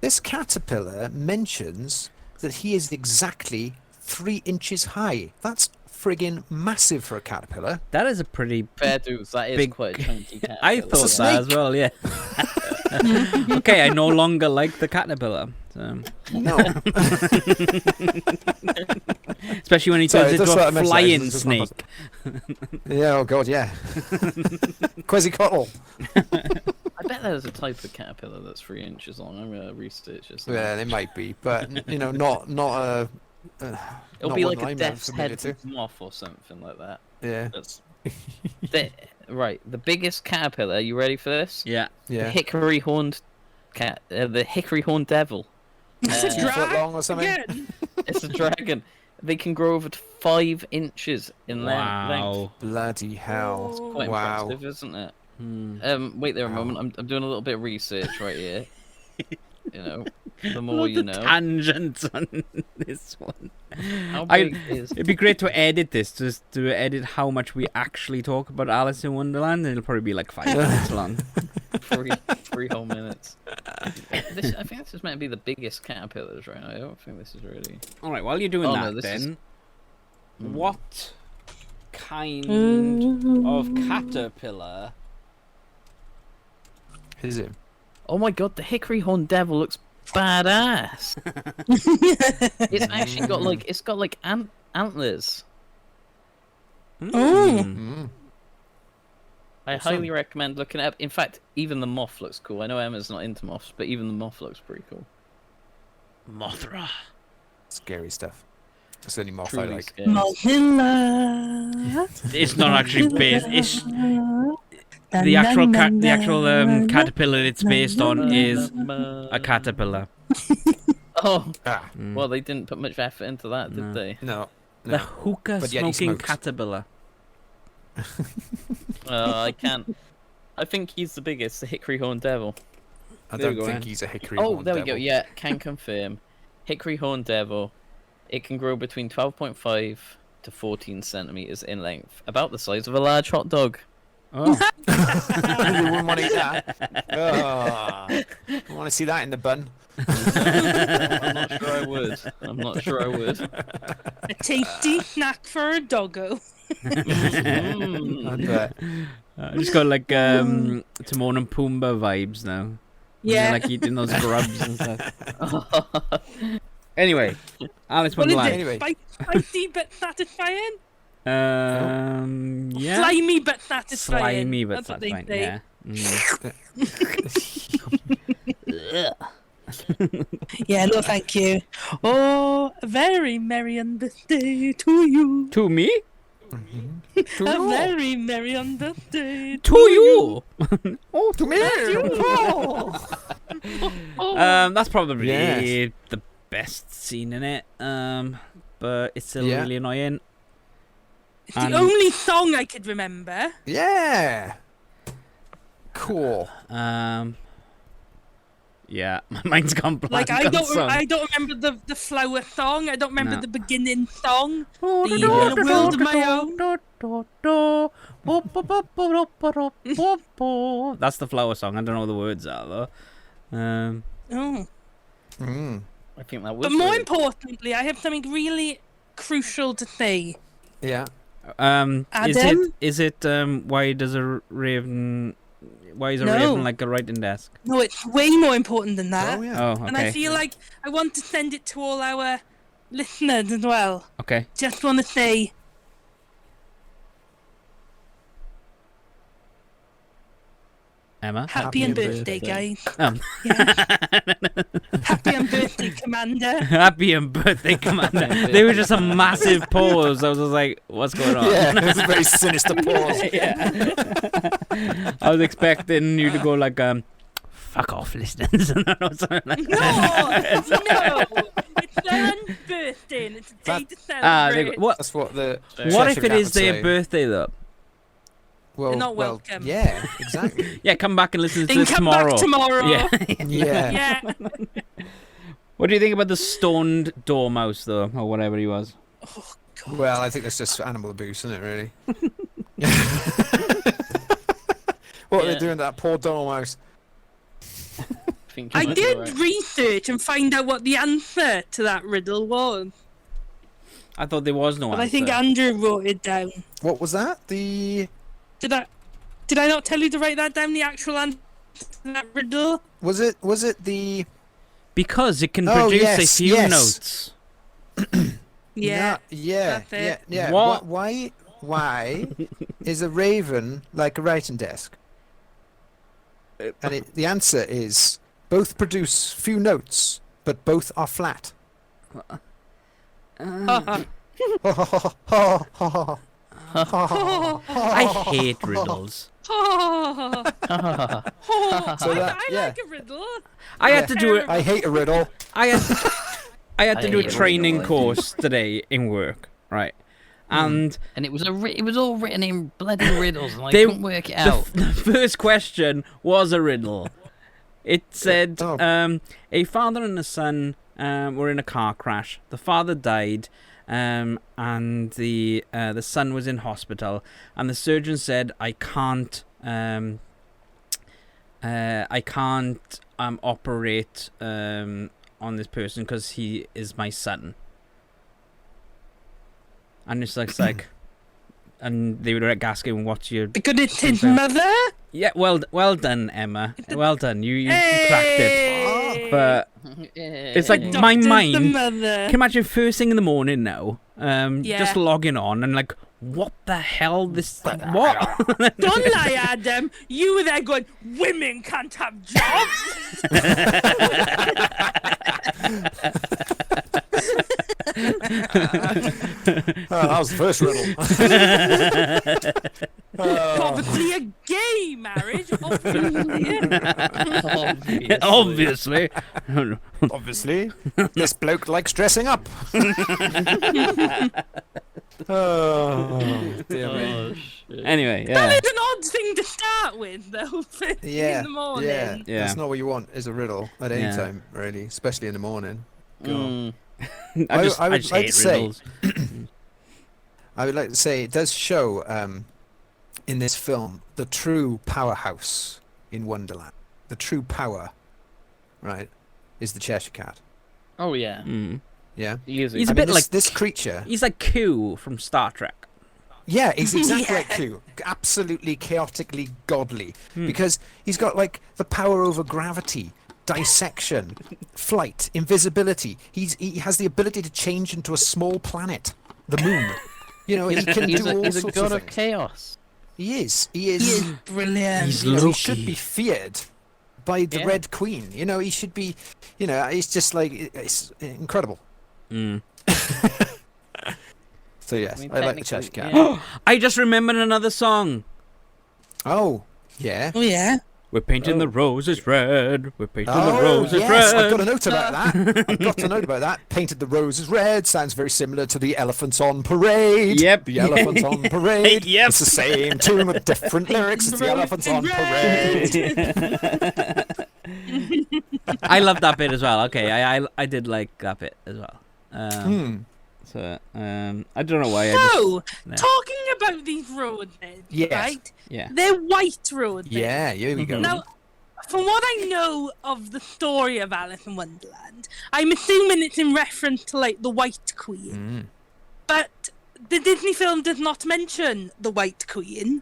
This caterpillar mentions that he is exactly 3 inches high. That's friggin' massive for a caterpillar. That is a pretty Fair dues, that is big- quite a chunky cat. I thought that as well, yeah. Okay, I no longer like the caterpillar. So. No. Especially when he Sorry, turns just into thought a I mentioned that, flying it's just not snake. Yeah, oh god, yeah. Quetzalcoatl. I bet there's a type of caterpillar that's 3 inches long. I'm gonna research this. Yeah, they might be, but not a. It'll not be one like a I'm death's familiar head to. moth or something like that. Yeah. That's right. The biggest caterpillar. You ready for this? Yeah. The Yeah. hickory horned cat. The hickory horned devil. It's a 2 foot drag. long or something. Again. It's a dragon. They can grow over to 5 inches in length. Wow. Bloody hell! Oh. Quite Wow. impressive, isn't it? Hmm. Wait there a Wow. moment. I'm doing a little bit of research right here. The more Look you at the know. tangents on this one. How big is It'd be great to edit this, just to edit how much we actually talk about Alice in Wonderland, and it'll probably be like 5 minutes long. 3 whole minutes? I think this is meant to be the biggest caterpillars right now. I don't think this is really. All right, while you're doing Oh, that, no, this then, is- what kind of caterpillar? Is it? Oh my god, the hickory horned devil looks badass. It's actually got like antlers. Oh. Mm. I Awesome. highly recommend looking it up. In fact, even the moth looks cool. I know Emma's not into moths, but even the moth looks pretty cool. Mothra. Scary stuff. That's the only moth I Truly like. scary. Mozilla. It's not actually based. It's the actual caterpillar it's based on is a caterpillar. Oh, Ah, well, they didn't put much effort into that, did No. they? no. The No. hookah But yet he smoking smokes. caterpillar. I can't. I think he's the biggest, the hickory horned devil. I There we don't go, think then. he's a hickory. Oh, horned there we devil. go. Yeah, can confirm. Hickory horned devil. It can grow between 12.5 to 14 centimeters in length, about the size of a large hot dog. Oh, We wouldn't want to eat that. Oh, I want to see that in the bun. I'm not sure I would. I'm not sure I would. A tasty snack for a doggo. Mm. I bet. I just got like Timon and Pumbaa vibes now. When Yeah. they're, like eating those grubs and stuff. Anyway, Alice What is Wonderland. it? Anyway. Spicy but satisfying? Yeah. Slimy but satisfying. Slimy, but That's what they satisfying. say. Yeah. Yeah, no thank you. Oh, a very merry birthday to you. To me? A very merry birthday To you? Oh, To me. Oh. that's probably Yes. the best scene in it. But it's still Yeah. really annoying. It's the only song I could remember. Yeah. Cool. Yeah, my mind's gone blank. Like I on song. don't remember the flower song. I don't remember No. the beginning song. Oh, The In a World of My Own. That's the flower song. I don't know what the words are though. Oh. Mm. I think that was. But more really- importantly, I have something really crucial to say. Yeah. Adam? Is it why does a raven? Why is a No. raven like a writing desk? No, it's way more important than that. Oh yeah. Oh, okay. And I feel like I want to send it to all our listeners as well. Okay. Just want to say, Emma. happy and birthday, guys. Um. Yeah. Happy and birthday, Commander. Happy and birthday, Commander. They were just a massive pause. I was just like, what's going on? Yeah. It was a very sinister pause. Yeah. I was expecting you to go like fuck off, listeners. Or something like No, no. It's their birthday and it's a day to celebrate. what? That's what the. What if Cheshire it Cat is would their say. birthday though? Well, They're not well, welcome. yeah, exactly. Yeah, come back and listen to Then this come tomorrow. back tomorrow. Yeah. Yeah. Yeah. What do you think about the stoned dormouse though, or whatever he was? Oh, God. Well, I think that's just animal abuse, isn't it? Really. What are Yeah. they doing to that poor dormouse? think you I might be did right. research and find out what the answer to that riddle was. I thought there was no But answer. I think Andrew wrote it down. What was that? The Did I not tell you to write that down, the actual answer to that riddle? was it the Because it can Oh, produce a yes, few yes. notes. Yeah. No, yeah, that's it. yeah. What? Why is a raven like a writing desk? And the answer is both produce few notes, but both are flat. I hate riddles. So I yeah. like a riddle. I had to do it. I hate a riddle. I had to do a hate training riddles. course today in work, right? And And it was it was all written in bloody riddles, and I They- couldn't work it the, out. the first question was a riddle. It said, Oh. a father and a son were in a car crash. The father died, and the son was in hospital. And the surgeon said, I can't operate on this person because he is my son. And it's like, and they were asking, what's your... Because it's his mother? Yeah, well done, Emma. Well done. You cracked it. Hey! But it's like The my doctor's the mind. mother. Can you imagine first thing in the morning now? Yeah. Just logging on and like, what the hell? This what? Don't lie, Adam. You were there going, women can't have jobs. That was the first riddle. Obviously a gay marriage. Obviously. Obviously. Obviously, this bloke likes dressing up. Oh, dear me. Anyway, That yeah. is an odd thing to start with, though, first thing Yeah, in the morning. yeah, Yeah. That's not what you want. Is a riddle at any Yeah. time, really, especially in the morning. God. Mm. I just would like hate to say- riddles. I would like to say it does show in this film the true powerhouse in Wonderland. The true power, right, is the Cheshire Cat. Oh yeah, Mm. Yeah, He's I a mean, bit this, like this creature. he's like Q from Star Trek. Yeah, he's exactly Yeah. like Q. Absolutely chaotically godly. Hmm. Because he's got like the power over gravity, dissection, flight, invisibility. He has the ability to change into a small planet, the moon. You know, he can he's do a, all he's a sorts god of of things. chaos. He is. He He is. is brilliant. He's You know, he Loki. should be feared by the Yeah. Red Queen. You know, he should be. You know, he's just like it's incredible. Mm. So yes, I mean, I like the technically, Cheshire Cat. yeah. I just remembered another song. Oh, yeah. Oh, yeah. We're painting the roses red. We're painting the Oh, roses yes, red. I've got a note about that. I've got a note about that. Painted the roses red sounds very similar to the Elephants on Parade. Yep. The Elephants on Parade. Yep. It's the same tune with different lyrics. It's the Elephants on Parade. I love that bit as well. Okay, I did like that bit as well. So I don't know why. So, Yeah. talking about these road beds, Yes. right? Yeah. They're white road beds. Yeah, here we go. Now, from what I know of the story of Alice in Wonderland, I'm assuming it's in reference to, like, the White Queen. But the Disney film does not mention the White Queen,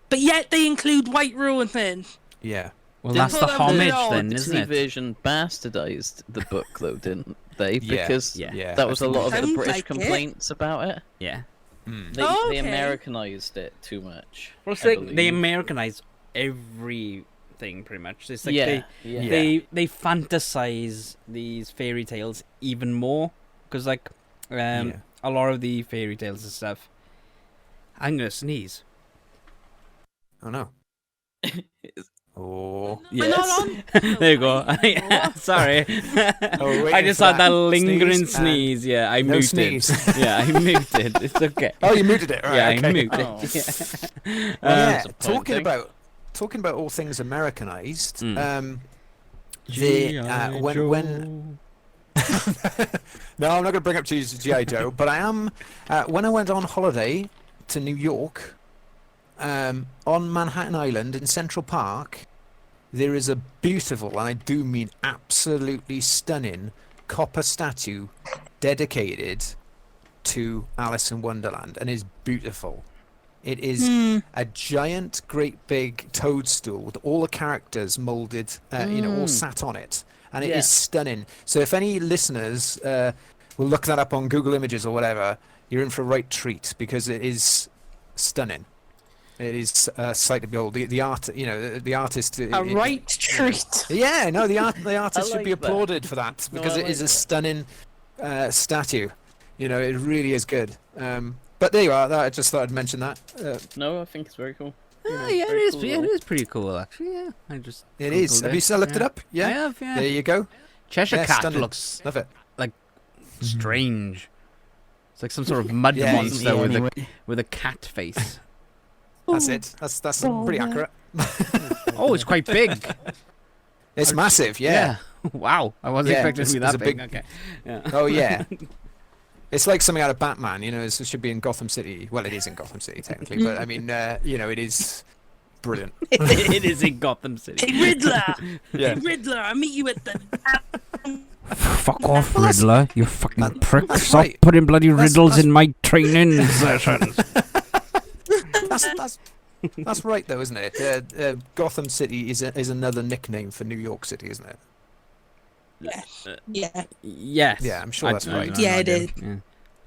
but yet they include white roses. Yeah. Well, Didn't that's the the homage Disney then, isn't Disney it? version bastardized the book, though, didn't they? Yeah. Because Yeah. that was a lot of the Sounds British like it. complaints about it. Yeah. They Oh, they okay. Americanized it too much. Well, it's I like they believe. Americanize everything pretty much. It's like yeah, they fantasize these fairy tales even more because like a lot of the fairy tales and stuff. I'm gonna sneeze. Oh no. Oh. We're not on. There you go. Sorry. I just had that lingering sneeze. Yeah, I no muted. sneeze. Yeah, I muted. It's okay. Oh, you muted it, right? Yeah, okay. I muted. Oh. Yeah. Yeah, disappointing. talking about all things Americanized. Mm. When no, I'm not going to bring up G.I. Joe, but I am. When I went on holiday to New York, on Manhattan Island in Central Park, there is a beautiful, and I do mean absolutely stunning, copper statue dedicated to Alice in Wonderland, and is beautiful. It is a giant, great big toadstool with all the characters molded, all sat on it. And it is stunning. So if any listeners will look that up on Google Images or whatever, you're in for a right treat, because it is stunning. It is a sight to behold. The art, the artist. Right treat. Yeah, no, the artist should be like that. applauded for that, because it is a stunning statue. It really is good. But there you are. I just thought I'd mention that. No, I think it's very cool. Yeah, it is. Yeah, it is pretty cool, actually. Yeah, I just. It is. Have you still looked it up? Yeah. I have. Yeah. There you go. Cheshire Yeah, Cat stunning. looks Love it. strange. It's like some sort of mud monster with a cat face. That's it. That's pretty accurate. Oh, it's quite big. It's massive. Yeah. Wow, I wasn't Yeah, expecting it to be it's that a big. big- Okay. Yeah. Oh yeah. It's like something out of Batman, it should be in Gotham City. Well, it is in Gotham City technically, but I mean, it is brilliant. It is in Gotham City. Hey, Riddler. Yeah. Hey, Riddler, I'll meet you at the... Fuck off, Riddler! You fucking prick! that's Stop right. putting bloody riddles that's- in my training sessions. That's right, though, isn't it? Gotham City is another nickname for New York City, isn't it? Yeah. Yes. Yeah, I'm sure that's right. Yeah, it is. Yeah.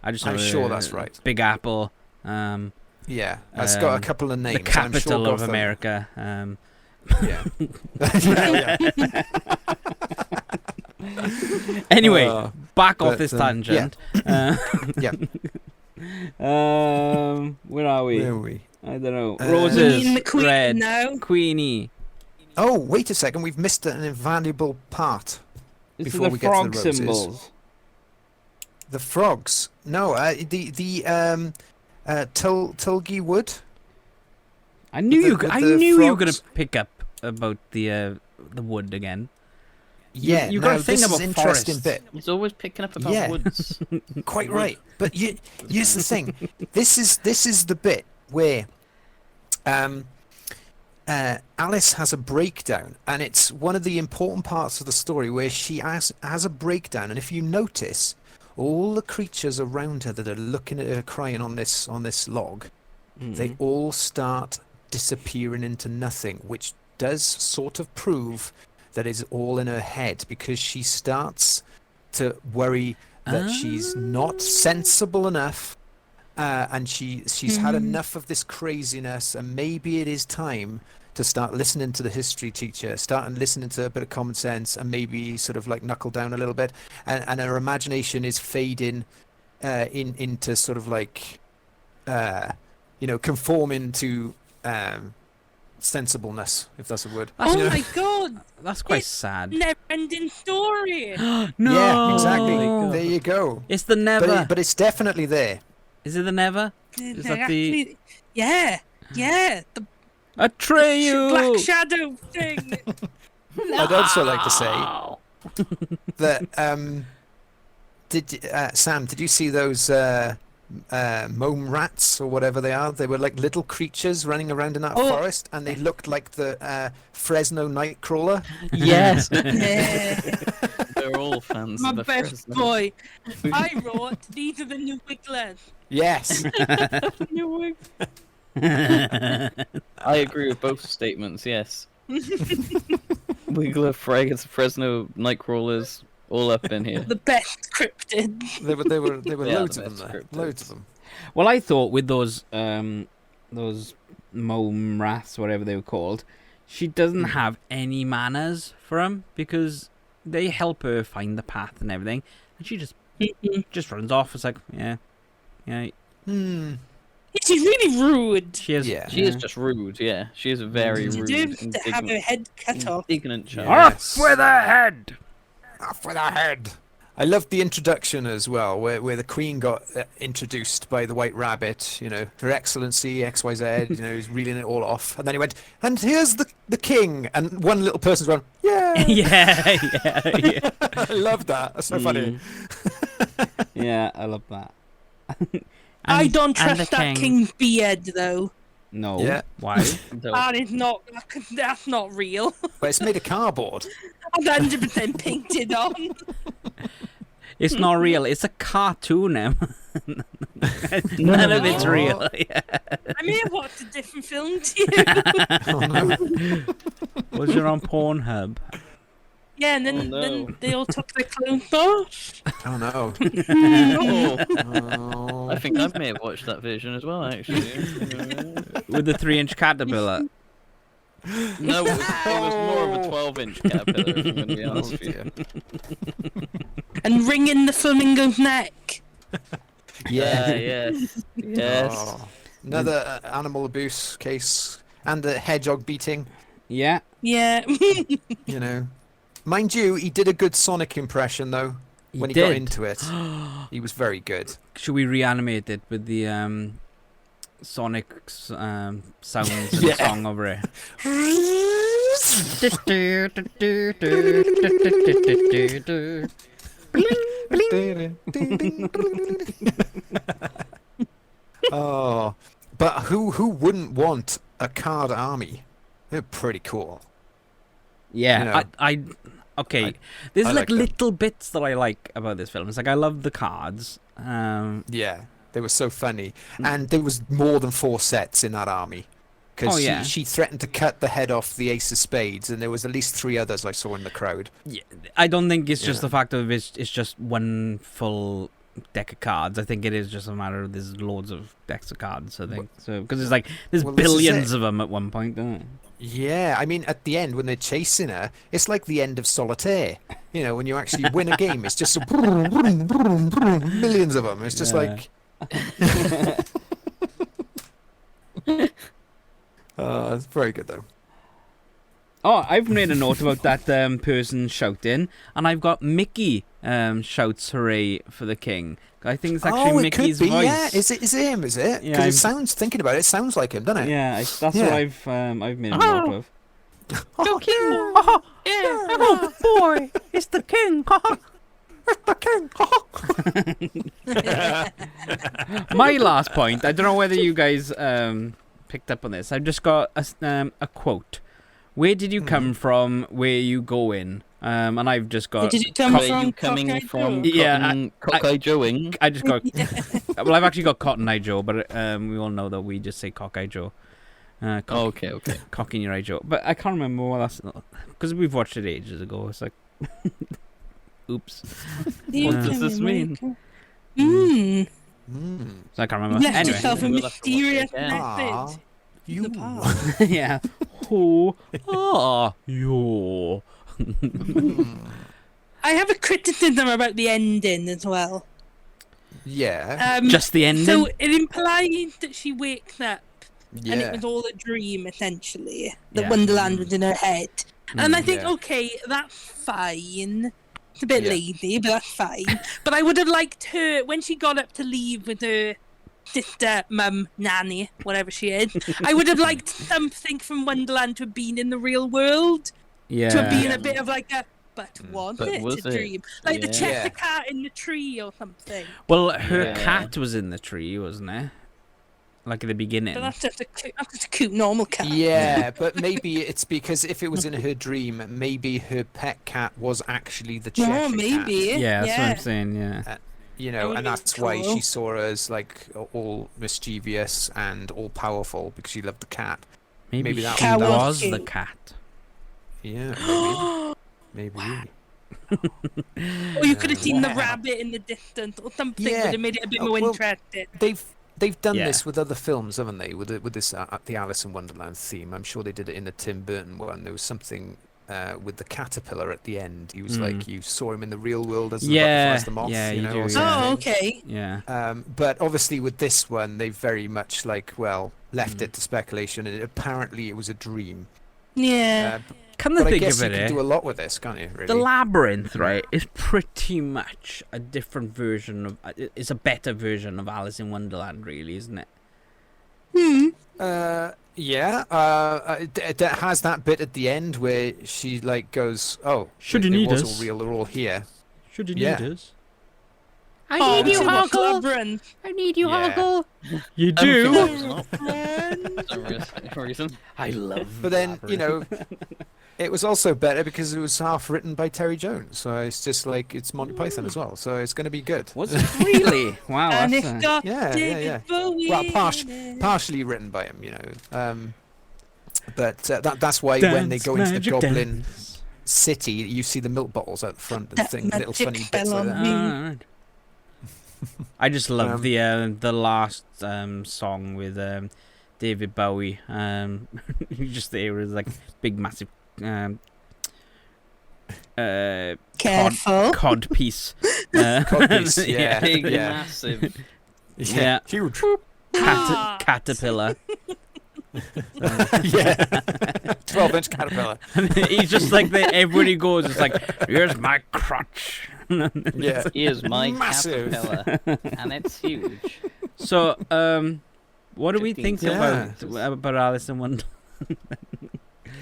I just I'm know sure that's right. Big Apple. Yeah, it's got a couple of names. The capital I'm sure of Gotham- America. Yeah. Anyway, back off but, this yeah. tangent. Yeah. Where are we? Where are we? I don't know. Uh, Roses, We need the Queen red, now. Queenie. Oh, wait a second. We've missed an invaluable part. This is Before the we get to frog the roses. symbols. The frogs. No, Tulgi Wood. I knew The- you. the- I the knew you were gonna frogs. pick up about the wood again. Yeah, you got now a thing this about is an interesting forests. bit. He's always picking up about Yeah. woods. Quite right. But here's the thing. This is the bit where Alice has a breakdown, and it's one of the important parts of the story where she has a breakdown. And if you notice, all the creatures around her that are looking at her crying on this log, they all start disappearing into nothing, which does sort of prove that it's all in her head, because she starts to worry that she's not sensible enough, and she's had enough of this craziness, and maybe it is time to start listening to the history teacher, start listening to a bit of common sense, and maybe sort of like knuckle down a little bit, and her imagination is fading into sort of like conforming to sensibleness, if that's a word. Oh my god! That's quite It's sad. Never-ending story. No. Yeah, exactly. Oh. There you go. It's the never. But it's definitely there. Is it the never? Is that the Yeah. The Atreyu? Black Shadow thing. I'd also like to say that Sam, did you see those mome rats or whatever they are? They were like little creatures running around in that forest, and they looked like the Fresno Nightcrawler. Yes. Yeah. They're all fans My of the best Fresno. boy. I wrote, these are the new wigglers. Yes. New wig. I agree with both statements, yes. Wiggler, Frags, Fresno, Nightcrawlers, all up in here. The best cryptid. They were They are loads the of them best there. cryptids. Loads of them. Well, I thought with those mome rats, whatever they were called, she doesn't have any manners for them, because they help her find the path and everything, and she just runs off. It's like, yeah. Hmm. She's really rude. She is. Yeah. She is just rude. Yeah, she is a very She rude, deserves to have her head cut off. indignant child. Yes. Off with her head. Off with her head. I loved the introduction as well, where the Queen got introduced by the White Rabbit. You know, Her Excellency XYZ. You know, he's reeling it all off, and then he went, "And here's the King," and one little person's going, "Yeah." Yeah. I love that. That's so funny. Yeah, I love that. I don't and trust the that king. king's beard though. No. Yeah. Why? That is not. That's not real. But it's made of cardboard. 100% painted on. It's not real. It's a cartoon, Em. None of it's real. Yeah. I may have watched a different film to you. Oh, no. Was it on Pornhub? Yeah, and then they all took their clothes off. Oh no. Oh, Oh. I think I may have watched that version as well, actually. With the 3-inch caterpillar. No, it was more of a 12-inch caterpillar, if I'm going to be honest with you. And wringing the flamingo's neck. Yeah. Yes. Yes. Oh. Another animal abuse case and the hedgehog beating. Yeah. Yeah. You know, mind you, he did a good Sonic impression though. When he got did. into it, he was very good. Should we reanimate it with the Sonic sounds and Yeah. song over it? Oh, but who wouldn't want a card army? They're pretty cool. Yeah, You know, I okay. There's I like like them. little bits that I like about this film. It's like I love the cards. Yeah, they were so funny, and there was more than 4 sets in that army. Because Oh, yeah. she threatened to cut the head off the Ace of Spades, and there was at least 3 others I saw in the crowd. Yeah, I don't think it's just Yeah. the fact of it's just one full deck of cards. I think it is just a matter of there's loads of decks of cards. I think so because it's like there's Well, this is billions it. of them at one point. Don't there? Yeah, I mean, at the end when they're chasing her, it's like the end of Solitaire. You know, when you actually win a game, it's just a millions of them. It's just Yeah. like. It's very good though. Oh, I've made a note about that person shouting, and I've got Mickey shouts hooray for the king. I think it's actually it Mickey's could be. voice. Yeah, is it him? Is it? Yeah, Because I'm- it sounds. Thinking about it, it sounds like him, doesn't it? Yeah, that's Yeah. what I've made a note of. Go king. Oh, oh boy, it's the king. My last point. I don't know whether you guys picked up on this. I've just got a quote. Where did you come from? Where are you going? And I've just got. Did you come Where from you coming Cockeye from? Joe? Yeah, Cockeye Joeing. I just got. Well, I've actually got Cotton Eye Joe, but we all know that we just say Cockeye Joe. Okay. Cock in your eye Joe. But I can't remember what that's because we've watched it ages ago. It's like, oops. You What does come this in, mean? Mm. So I can't remember. Left Anyway, yourself a We'll have to watch it mysterious again. message. You. The past. yeah. Who are you? I have a criticism about the ending as well. Yeah. Just the ending. So it implies that she wakes up and it Yeah. was all a dream, essentially. That Yeah. Wonderland was in her head. And I think, yeah. okay, that's fine. It's a bit Yeah. lazy, but that's fine. But I would have liked her, when she got up to leave with her sister, mum, nanny, whatever she is, I would have liked something from Wonderland to have been in the real world. yeah. To have been a bit of like a, but was But it was a it? dream? Like the Yeah. Cheshire Yeah. Cat in the tree or something. Well, her Yeah. cat was in the tree, wasn't it? Like at the beginning. But that's just a cute normal cat. Yeah, but maybe it's because if it was in her dream, maybe her pet cat was actually the Cheshire No, maybe. Cat. Yeah, that's what I'm saying. Yeah. You That know, would and be that's why cool. she saw her as like all mischievous and all powerful because she loved the cat. Maybe that she was- was Cat was the cute. cat. Yeah, maybe. Or you could have seen the Wow. rabbit in the distance or something Yeah. would have made it a bit Oh, more well, interesting. They've done Yeah. this with other films, haven't they? With this the Alice in Wonderland theme. I'm sure they did it in the Tim Burton one. There was something with the caterpillar at the end. He was like, you saw him in the real world as the Yeah, butterflies, the moth. yeah, you you know, do, or yeah. something. Oh, okay. Yeah. But obviously with this one, they very much left it to speculation, and apparently it was a dream. Yeah. Come to But I think guess of you can it, do a lot with this, can't you? Really? the labyrinth, right, is pretty much a different version of. It's a better version of Alice in Wonderland, really, isn't it? Yeah. It has that bit at the end where she goes, "Oh, Should you it need was us? all real. They're all here." Should you Yeah. need us? I need you, Uncle. Labyrinth. I need you, Yeah. Uncle. You I don't do. think that's not for reason. I love. But then it was also better because it was half written by Terry Jones, so it's just it's Monty Python as well, so it's going to be good. Was it really? Wow. And That's, it's got Yeah, David yeah. Bowie Well, in it. partially written by him, but that's why when they go into the Goblin City, you see the milk bottles out the front and That little magic funny bits fell like on that. me. Alright. I just love the last song with David Bowie. You just there was big massive Careful. cod piece. Cod piece, yeah. Big, Yeah. massive. Yeah. Huge. Ah. Caterpillar. Yeah. 12-inch caterpillar. He's just everybody goes. It's here's my crotch. Yeah. Here's my Massive. caterpillar, and it's huge. So, what do we think 15 about Alice in Wonderland?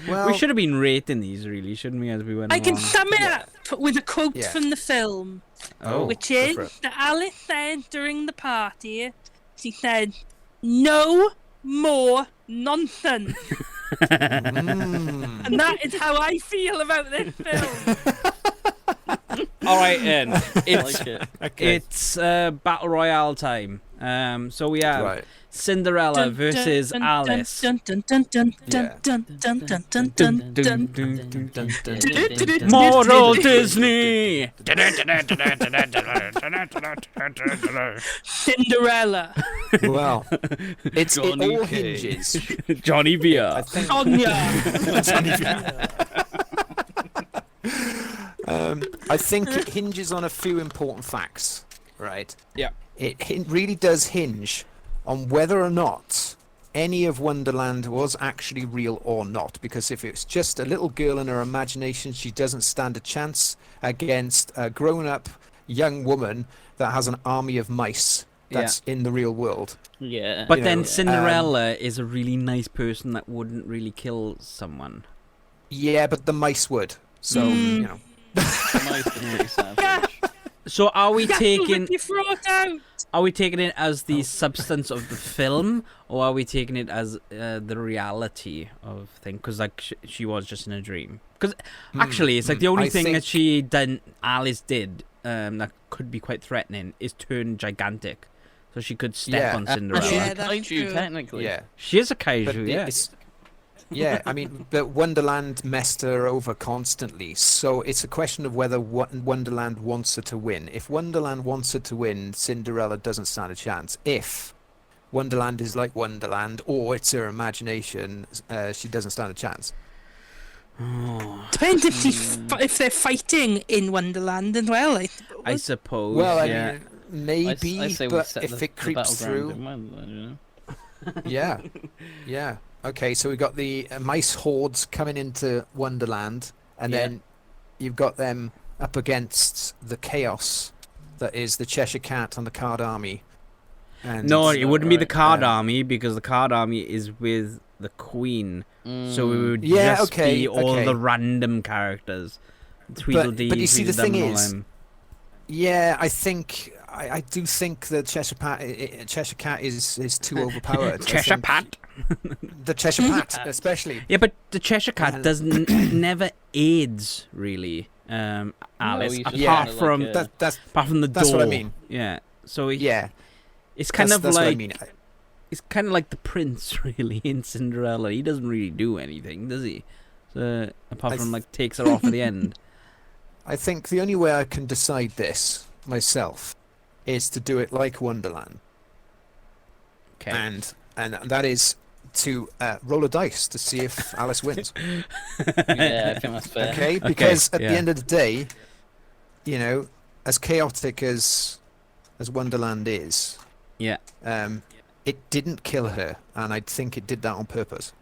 Well, We should have been rating these, really, shouldn't we, as we went I can along? sum it up with a quote Yeah. from the film, Oh, which go is for it. that Alice said during the party, she said, "No more nonsense." Mm. And that is how I feel about this film. All right, then. I It's like it. Okay. it's battle royale time. So we have Right. Cinderella versus Alice. Dun, dun, dun, dun, dun, dun, dun, dun, dun, dun, dun. Dun, dun, dun. Mortal Disney. Cinderella. Well, it Johnny all K. hinges. Johnny I Beer. think. Sonia. I think it hinges on a few important facts, right? Yeah. It really does hinge on whether or not any of Wonderland was actually real or not. Because if it's just a little girl in her imagination, she doesn't stand a chance against a grown-up young woman that has an army of mice that's in the real world. Yeah. But You then know, Cinderella is a really nice person that wouldn't really kill someone. Yeah, but the mice would. So, Mice are pretty savage. So are we taking Rip your throat out. Are we taking it as the substance of the film, or are we taking it as the reality of thing? Because she was just in a dream. Because actually, it's the only I thing that think- Alice did, that could be quite threatening is turn gigantic, so she could step Yeah. on She's Cinderella. Yeah, a that's kaiju, true. technically. yeah. She is a But kaiju, yeah. yeah, I mean, but Wonderland messed her over constantly, so it's a question of whether Wonderland wants her to win. If Wonderland wants her to win, Cinderella doesn't stand a chance. If Wonderland is like Wonderland, or it's her imagination, she doesn't stand a chance. Depends if they're fighting in Wonderland as well. I suppose. Well, I yeah. mean, maybe, I say we but set if the it creeps battleground through, in Wonderland, you know? yeah, yeah. Okay, so we've got the mice hordes coming into Wonderland, and Yeah. then you've got them up against the chaos that is the Cheshire Cat and the Card Army. And No, it wouldn't be the right, card army, because the card army is with the Queen. So it would Yeah, just okay, be all okay. the random characters. Tweedledee, but you see, the thing Tweedledum, is- all them. yeah, I do think the Cheshire Cat is too overpowered. I Cheshire think Pat. the Cheshire Cat, especially. Yeah, but the Cheshire Cat And- doesn't never aids really, Alice. he's just apart kinda from like a- That's apart from the that's door. what I mean. Yeah. So yeah. it's kind of that's like what I mean. it's kind of like the prince really in Cinderella. He doesn't really do anything, does he? So apart I from th- takes her off at the end. I think the only way I can decide this myself is to do it like Wonderland, Okay. and that is to roll a dice to see if Alice wins. Yeah, I think that's fair. Okay, because at yeah. the end of the day, as chaotic as Wonderland is, Yeah. it didn't kill her, and I think it did that on purpose.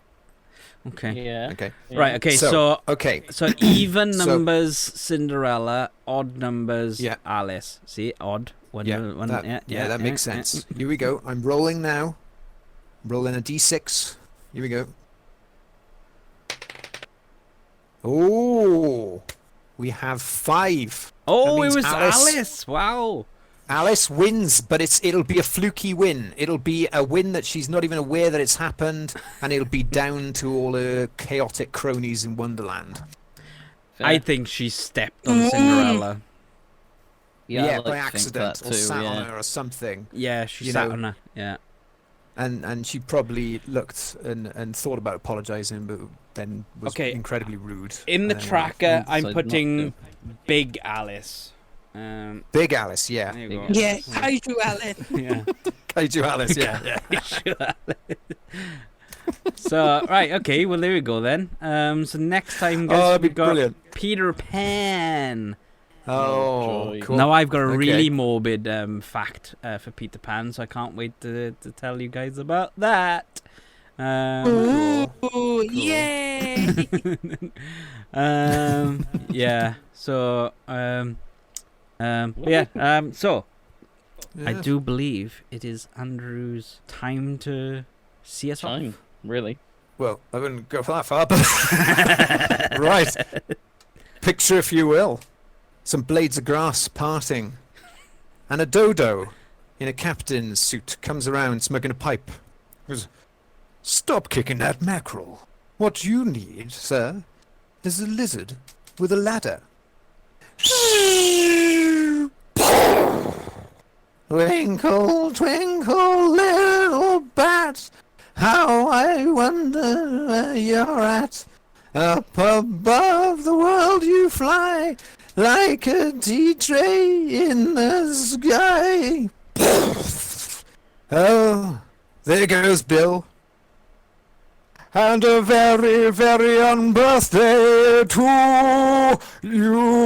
Okay. Yeah. Okay. Yeah. Right. Okay. So Okay. even So- numbers Cinderella, odd numbers Yeah. Alice. See, odd. One, Yeah, one, that, that makes sense. Here we go. I'm rolling now. Rolling a d6. Here we go. Oh, we have 5. Oh, That it means was Alice- Alice. Wow. Alice wins, but it'll be a fluky win. It'll be a win that she's not even aware that it's happened, and it'll be down to all her chaotic cronies in Wonderland. Fair. I think she stepped on Cinderella. yeah, I like by to think accident, that or too, sat on yeah. her or something. Yeah, she You sat know- on her. Yeah. And she probably looked and thought about apologising, but then was Okay. incredibly rude. In the And then tracker, I'm decided not putting to. Big Alice. Big Alice, yeah. There you go. Yeah, Kaiju Alice. Yeah. Kaiju Alice, yeah. So right, okay, well there we go then. So next time, guys, Oh, that'd be we've got brilliant. Peter Pan. Oh, joy. cool. Now I've got a Okay. really morbid fact for Peter Pan, so I can't wait to tell you guys about that. Ooh, yay! Yeah. So yeah. So I Yeah. do believe it is Andrew's time to see us off. Time, really. Well, I wouldn't go for that far, but right. Picture, if you will, some blades of grass parting, and a Dodo in a captain's suit comes around smoking a pipe. Goes, "Stop kicking that mackerel. What you need, sir, is a lizard with a ladder." Twinkle, twinkle, little bat, how I wonder where you're at. Up above the world you fly, like a tea tray in the sky. Oh, there goes Bill. And a very, very young birthday to you.